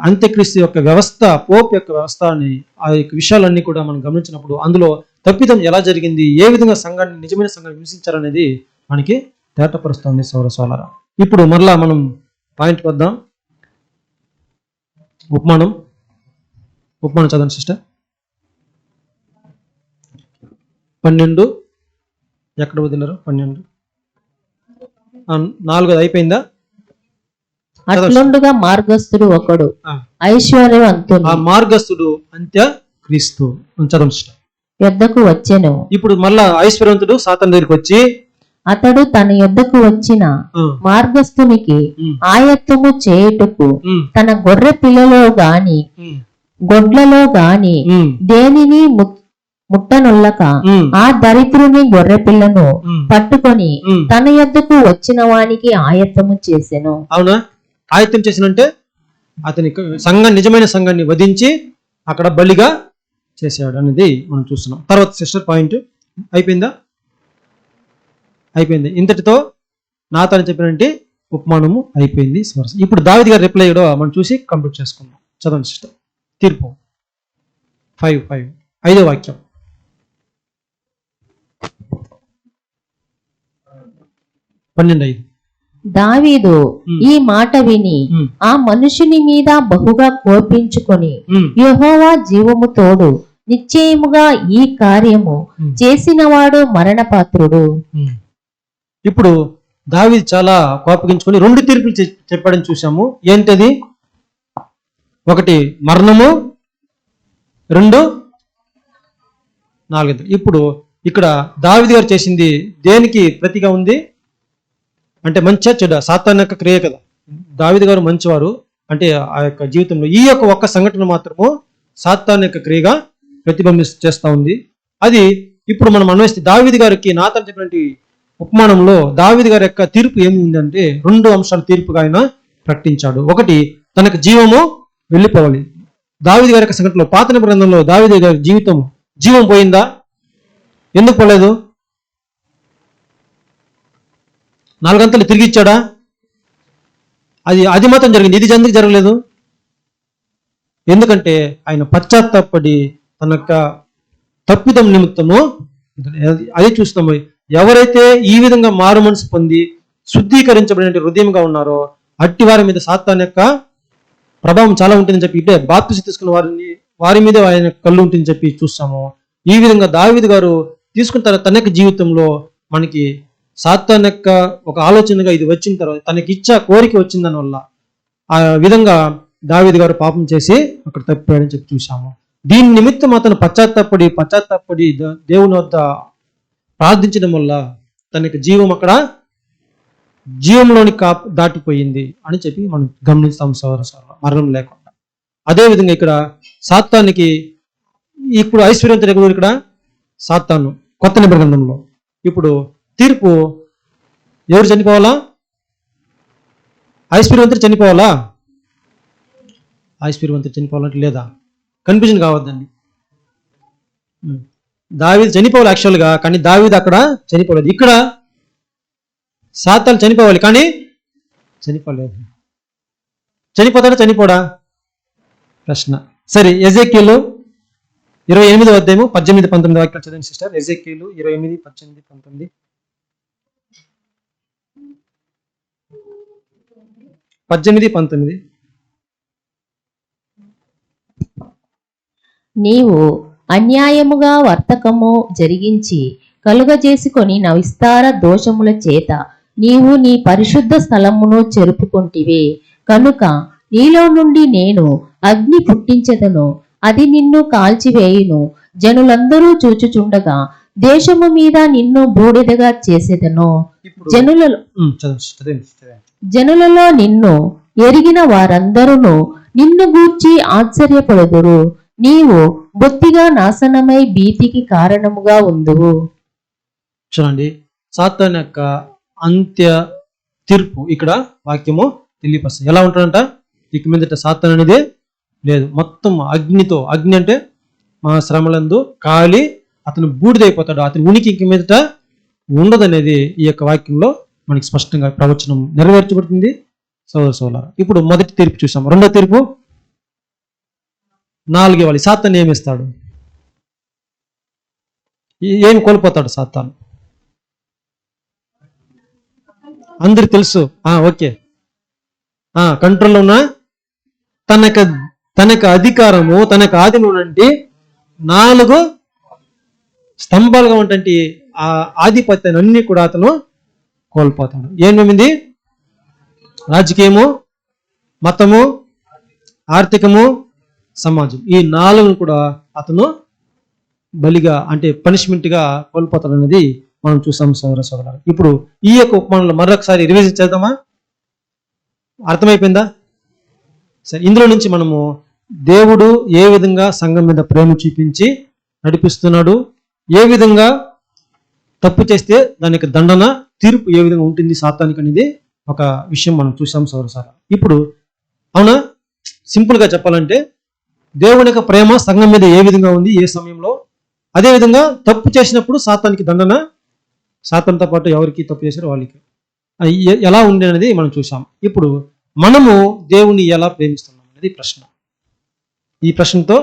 అంత్యక్రీస్తు యొక్క వ్యవస్థ, పోప్ యొక్క వ్యవస్థ అని ఆ యొక్క విషయాలన్నీ కూడా మనం గమనించినప్పుడు అందులో తప్పిదం ఎలా జరిగింది, ఏ విధంగా సంఘాన్ని, నిజమైన సంఘాన్ని హింసించారనేది మనకి తేటపరుస్తుంది సోదరా. ఇప్పుడు మరలా మనం పాయింట్కి వద్దాం. ఉపమానం చదవండి సిస్టర్. 12 ఎక్కడ వదిలేరు? 12 4 అయిపోయిందా? అట్లుండగా మార్గస్థుడు ఒకడు ఐశ్వర్యవంతుడు, ఆ మార్గస్థుడు అంత్య క్రీస్తు చదవండి సిస్టర్. యొద్దకు వచ్చెను. ఇప్పుడు మళ్ళా ఐశ్వర్యవంతుడు సాతాను దగ్గరికి వచ్చి అతడు తన యొద్దకు వచ్చిన మార్గస్థునికి ఆయత్తము చేయుటకు తన గొర్రె పిల్లలో గాని గొడ్లలో గాని దేనిని ముట్టనొల్లక ఆ దరిద్రుని గొర్రె పిల్లను పట్టుకొని తన యొద్దకు వచ్చిన వానికి ఆయత్తము చేసెను. అవునా? ఆయత్తం చేసినంటే అతని నిజమైన సంఘాన్ని వధించి అక్కడ బలిగా చేసాడు అనేది మనం చూస్తున్నాం. తర్వాత సిస్టర్ పాయింట్ అయిపోయిందా? అయిపోయింది. ఇంతటితో నాతోని చెప్పినట్టు ఉపమానము అయిపోయింది. ఇప్పుడు దావీదు గారి రిప్లై కూడా మనం చూసి కంప్లీట్ చేసుకుందాం. చదవండి సిస్టర్. తీర్పు 5:5 5వ వాక్యం. దావీదు ఈ మాట విని ఆ మనుషుని మీద బహుగా కోపించుకొని, యెహోవా జీవము తోడు, నిశ్చయముగా ఈ కార్యము చేసినవాడు మరణపాత్రుడు. ఇప్పుడు దావీదు చాలా కోపగించుకొని 2 తీర్పులు చెప్పాడని చూసాము. ఏంటది? ఒకటి మరణము, 2 4. ఇప్పుడు ఇక్కడ దావీదు గారు చేసింది దేనికి ప్రతిగా ఉంది అంటే మంచిగా చెడ్డ, సాతాను యొక్క క్రియ కదా. దావీదు గారు మంచివారు అంటే ఆ యొక్క జీవితంలో ఈ యొక్క ఒక్క సంఘటన మాత్రము సాతాను యొక్క క్రియగా ప్రతిబింబిస్తూ ఉంది. అది ఇప్పుడు మనం అన్వేషిస్తే దావీదు గారికి నాతను చెప్పినటువంటి ఉపమానంలో దావీదు గారి యొక్క తీర్పు ఏమి ఉందంటే 2 అంశాల తీర్పుగా ఆయన ప్రకటించాడు. ఒకటి, తనకు జీవము వెళ్ళిపోవాలి. దావీదు గారి యొక్క సంఘటనలో పాత నిబంధన గ్రంథంలో దావీదు గారి జీవం పోయిందా? ఎందుకు పోలేదు? 4 గంటలు తిరిగి ఇచ్చాడా? అది మాత్రం జరిగింది. ఇది ఎందుకు జరగలేదు? ఎందుకంటే ఆయన పశ్చాత్తాపడి తన యొక్క తప్పిదం నిమిత్తము అదే చూస్తాము. ఎవరైతే ఈ విధంగా మారు మనసు పొంది శుద్ధీకరించబడిన హృదయంగా ఉన్నారో అట్టి వారి మీద సాతాను యొక్క ప్రభావం చాలా ఉంటుందని చెప్పి ఇప్పుడే బాప్తిసం తీసుకున్న వారి మీద ఆయన కళ్ళు ఉంటుందని చెప్పి చూస్తాము. ఈ విధంగా దావీదు గారు తీసుకున్న తన యొక్క జీవితంలో మనకి సాతాను యొక్క ఒక ఆలోచనగా ఇది వచ్చిన తర్వాత తనకి కోరిక వచ్చిన దాని వల్ల ఆ విధంగా దావీదు గారు పాపం చేసి అక్కడ తప్పిపోయాడని చెప్పి చూసాము. దీని నిమిత్తం అతను పశ్చాత్తాపడి దేవుని వద్ద ప్రార్థించడం వల్ల తనకి జీవం అక్కడ జీవంలోని దాటిపోయింది అని చెప్పి మనం గమనిస్తాం మరణం లేకుండా. అదేవిధంగా ఇక్కడ సాతానికి ఇప్పుడు ఐశ్వర్యవంతుడు ఇక్కడ సాతాను కొత్త నిబంధన గ్రంథంలో ఇప్పుడు తీర్పు ఎవరు చనిపోవాలా? ఐశ్వర్యవంతుడు చనిపోవాలా? ఐశ్వర్యవంతుడు చనిపోవాలంటే లేదా? కన్ఫ్యూజన్ కావద్దండి. దావీదు చనిపోవాలి యాక్చువల్గా, కానీ దావీదు అక్కడ చనిపోలేదు. ఇక్కడ సాతాను చనిపోవాలి కానీ చనిపోలేదు. చనిపోతాడా చనిపోడా ప్రశ్న. సరే, ఎజెకీలు 28వ అధ్యాయము 18-19 వాక్యాలు చదివండి సిస్టర్. ఎజెకీలు 28, 18, 19. నీవు అన్యాయముగా వర్తకము జరిగించి కలుగజేసుకొని నా విస్తార దోషముల చేత నీవు నీ పరిశుద్ధ స్థలమును చెరుపుకొంటివి. కనుక నీలో నుండి నేను అగ్ని పుట్టించెదను, అది నిన్ను కాల్చివేయును. జనులందరూ చూచుచుండగా దేశము మీద నిన్ను బూడిదగా చేసేదను. జనులలో నిన్ను ఎరిగిన వారందరూ నిన్ను గూర్చి ఆశ్చర్యపడుదురు. నీవు బొత్తిగా నాశనమై భీతికి కారణముగా ఉందువు. చూడండి, సాతాను యొక్క అంత్య తీర్పు ఇక్కడ వాక్యము తెలియపరుస్తుంది. ఎలా ఉంటాడంట? ఇక మీదట సాతాను అనేది లేదు, మొత్తం అగ్నితో, అగ్ని అంటే మా శ్రమలందు కాలి అతను బూడిదైపోతాడు, అతని ఉనికి ఇక మీదట ఉండదనేది ఈ యొక్క వాక్యంలో మనకి స్పష్టంగా ప్రవచనం నెరవేర్చబడుతుంది. సోదరులారా, ఇప్పుడు మొదటి తీర్పు చూసాం. రెండో తీర్పు 4వ వాలి. సాతాను ఏమిస్తాడు? ఏం కోల్పోతాడు సాతాను? అందరికి తెలుసు. ఓకే, కంట్రోల్లో ఉన్న తనకు అధికారము, తనకు ఆధీనం అంటే 4 స్తంభాలుగా ఉన్నటువంటి ఆ ఆధిపత్యాన్ని అన్ని కూడా అతను కోల్పోతాడు. ఏమేమింది? రాజకీయము, మతము, ఆర్థికము, సమాజం. ఈ 4 కూడా అతను బలిగా అంటే పనిష్మెంట్గా కోల్పోతాడు అనేది మనం చూసాం సోదరులారా. ఇప్పుడు ఈ యొక్క ఉపమానంలో మరొకసారి రివిజన్ చేద్దామా? అర్థమైపోయిందా? సరే, ఇందులో నుంచి మనము దేవుడు ఏ విధంగా సంఘం మీద ప్రేమ చూపించి నడిపిస్తున్నాడు, ఏ విధంగా తప్పు చేస్తే దానికి దండన, తీర్పు ఏ విధంగా ఉంటుంది సాతానికి అనేది ఒక విషయం మనం చూసాం సోదరులారా. ఇప్పుడు అవునా, సింపుల్గా చెప్పాలంటే దేవుని యొక్క ప్రేమ సంఘం మీద ఏ విధంగా ఉంది, ఏ సమయంలో, అదే విధంగా తప్పు చేసినప్పుడు సాతానికి దండన, సాతానుతో పాటు ఎవరికి తప్పు చేశారో వాళ్ళకి ఎలా ఉంది అనేది మనం చూసాం. ఇప్పుడు మనము దేవుని ఎలా ప్రేమిస్తున్నాం అనేది ప్రశ్న. ఈ ప్రశ్నతో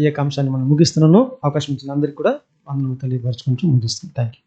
ఈ యొక్క అంశాన్ని మనం ముగిస్తున్నాను. అవకాశం ఇచ్చిన అందరికీ కూడా వందనాలు తెలియపరచుకుంటూ ముగిస్తున్నాను. Thank you.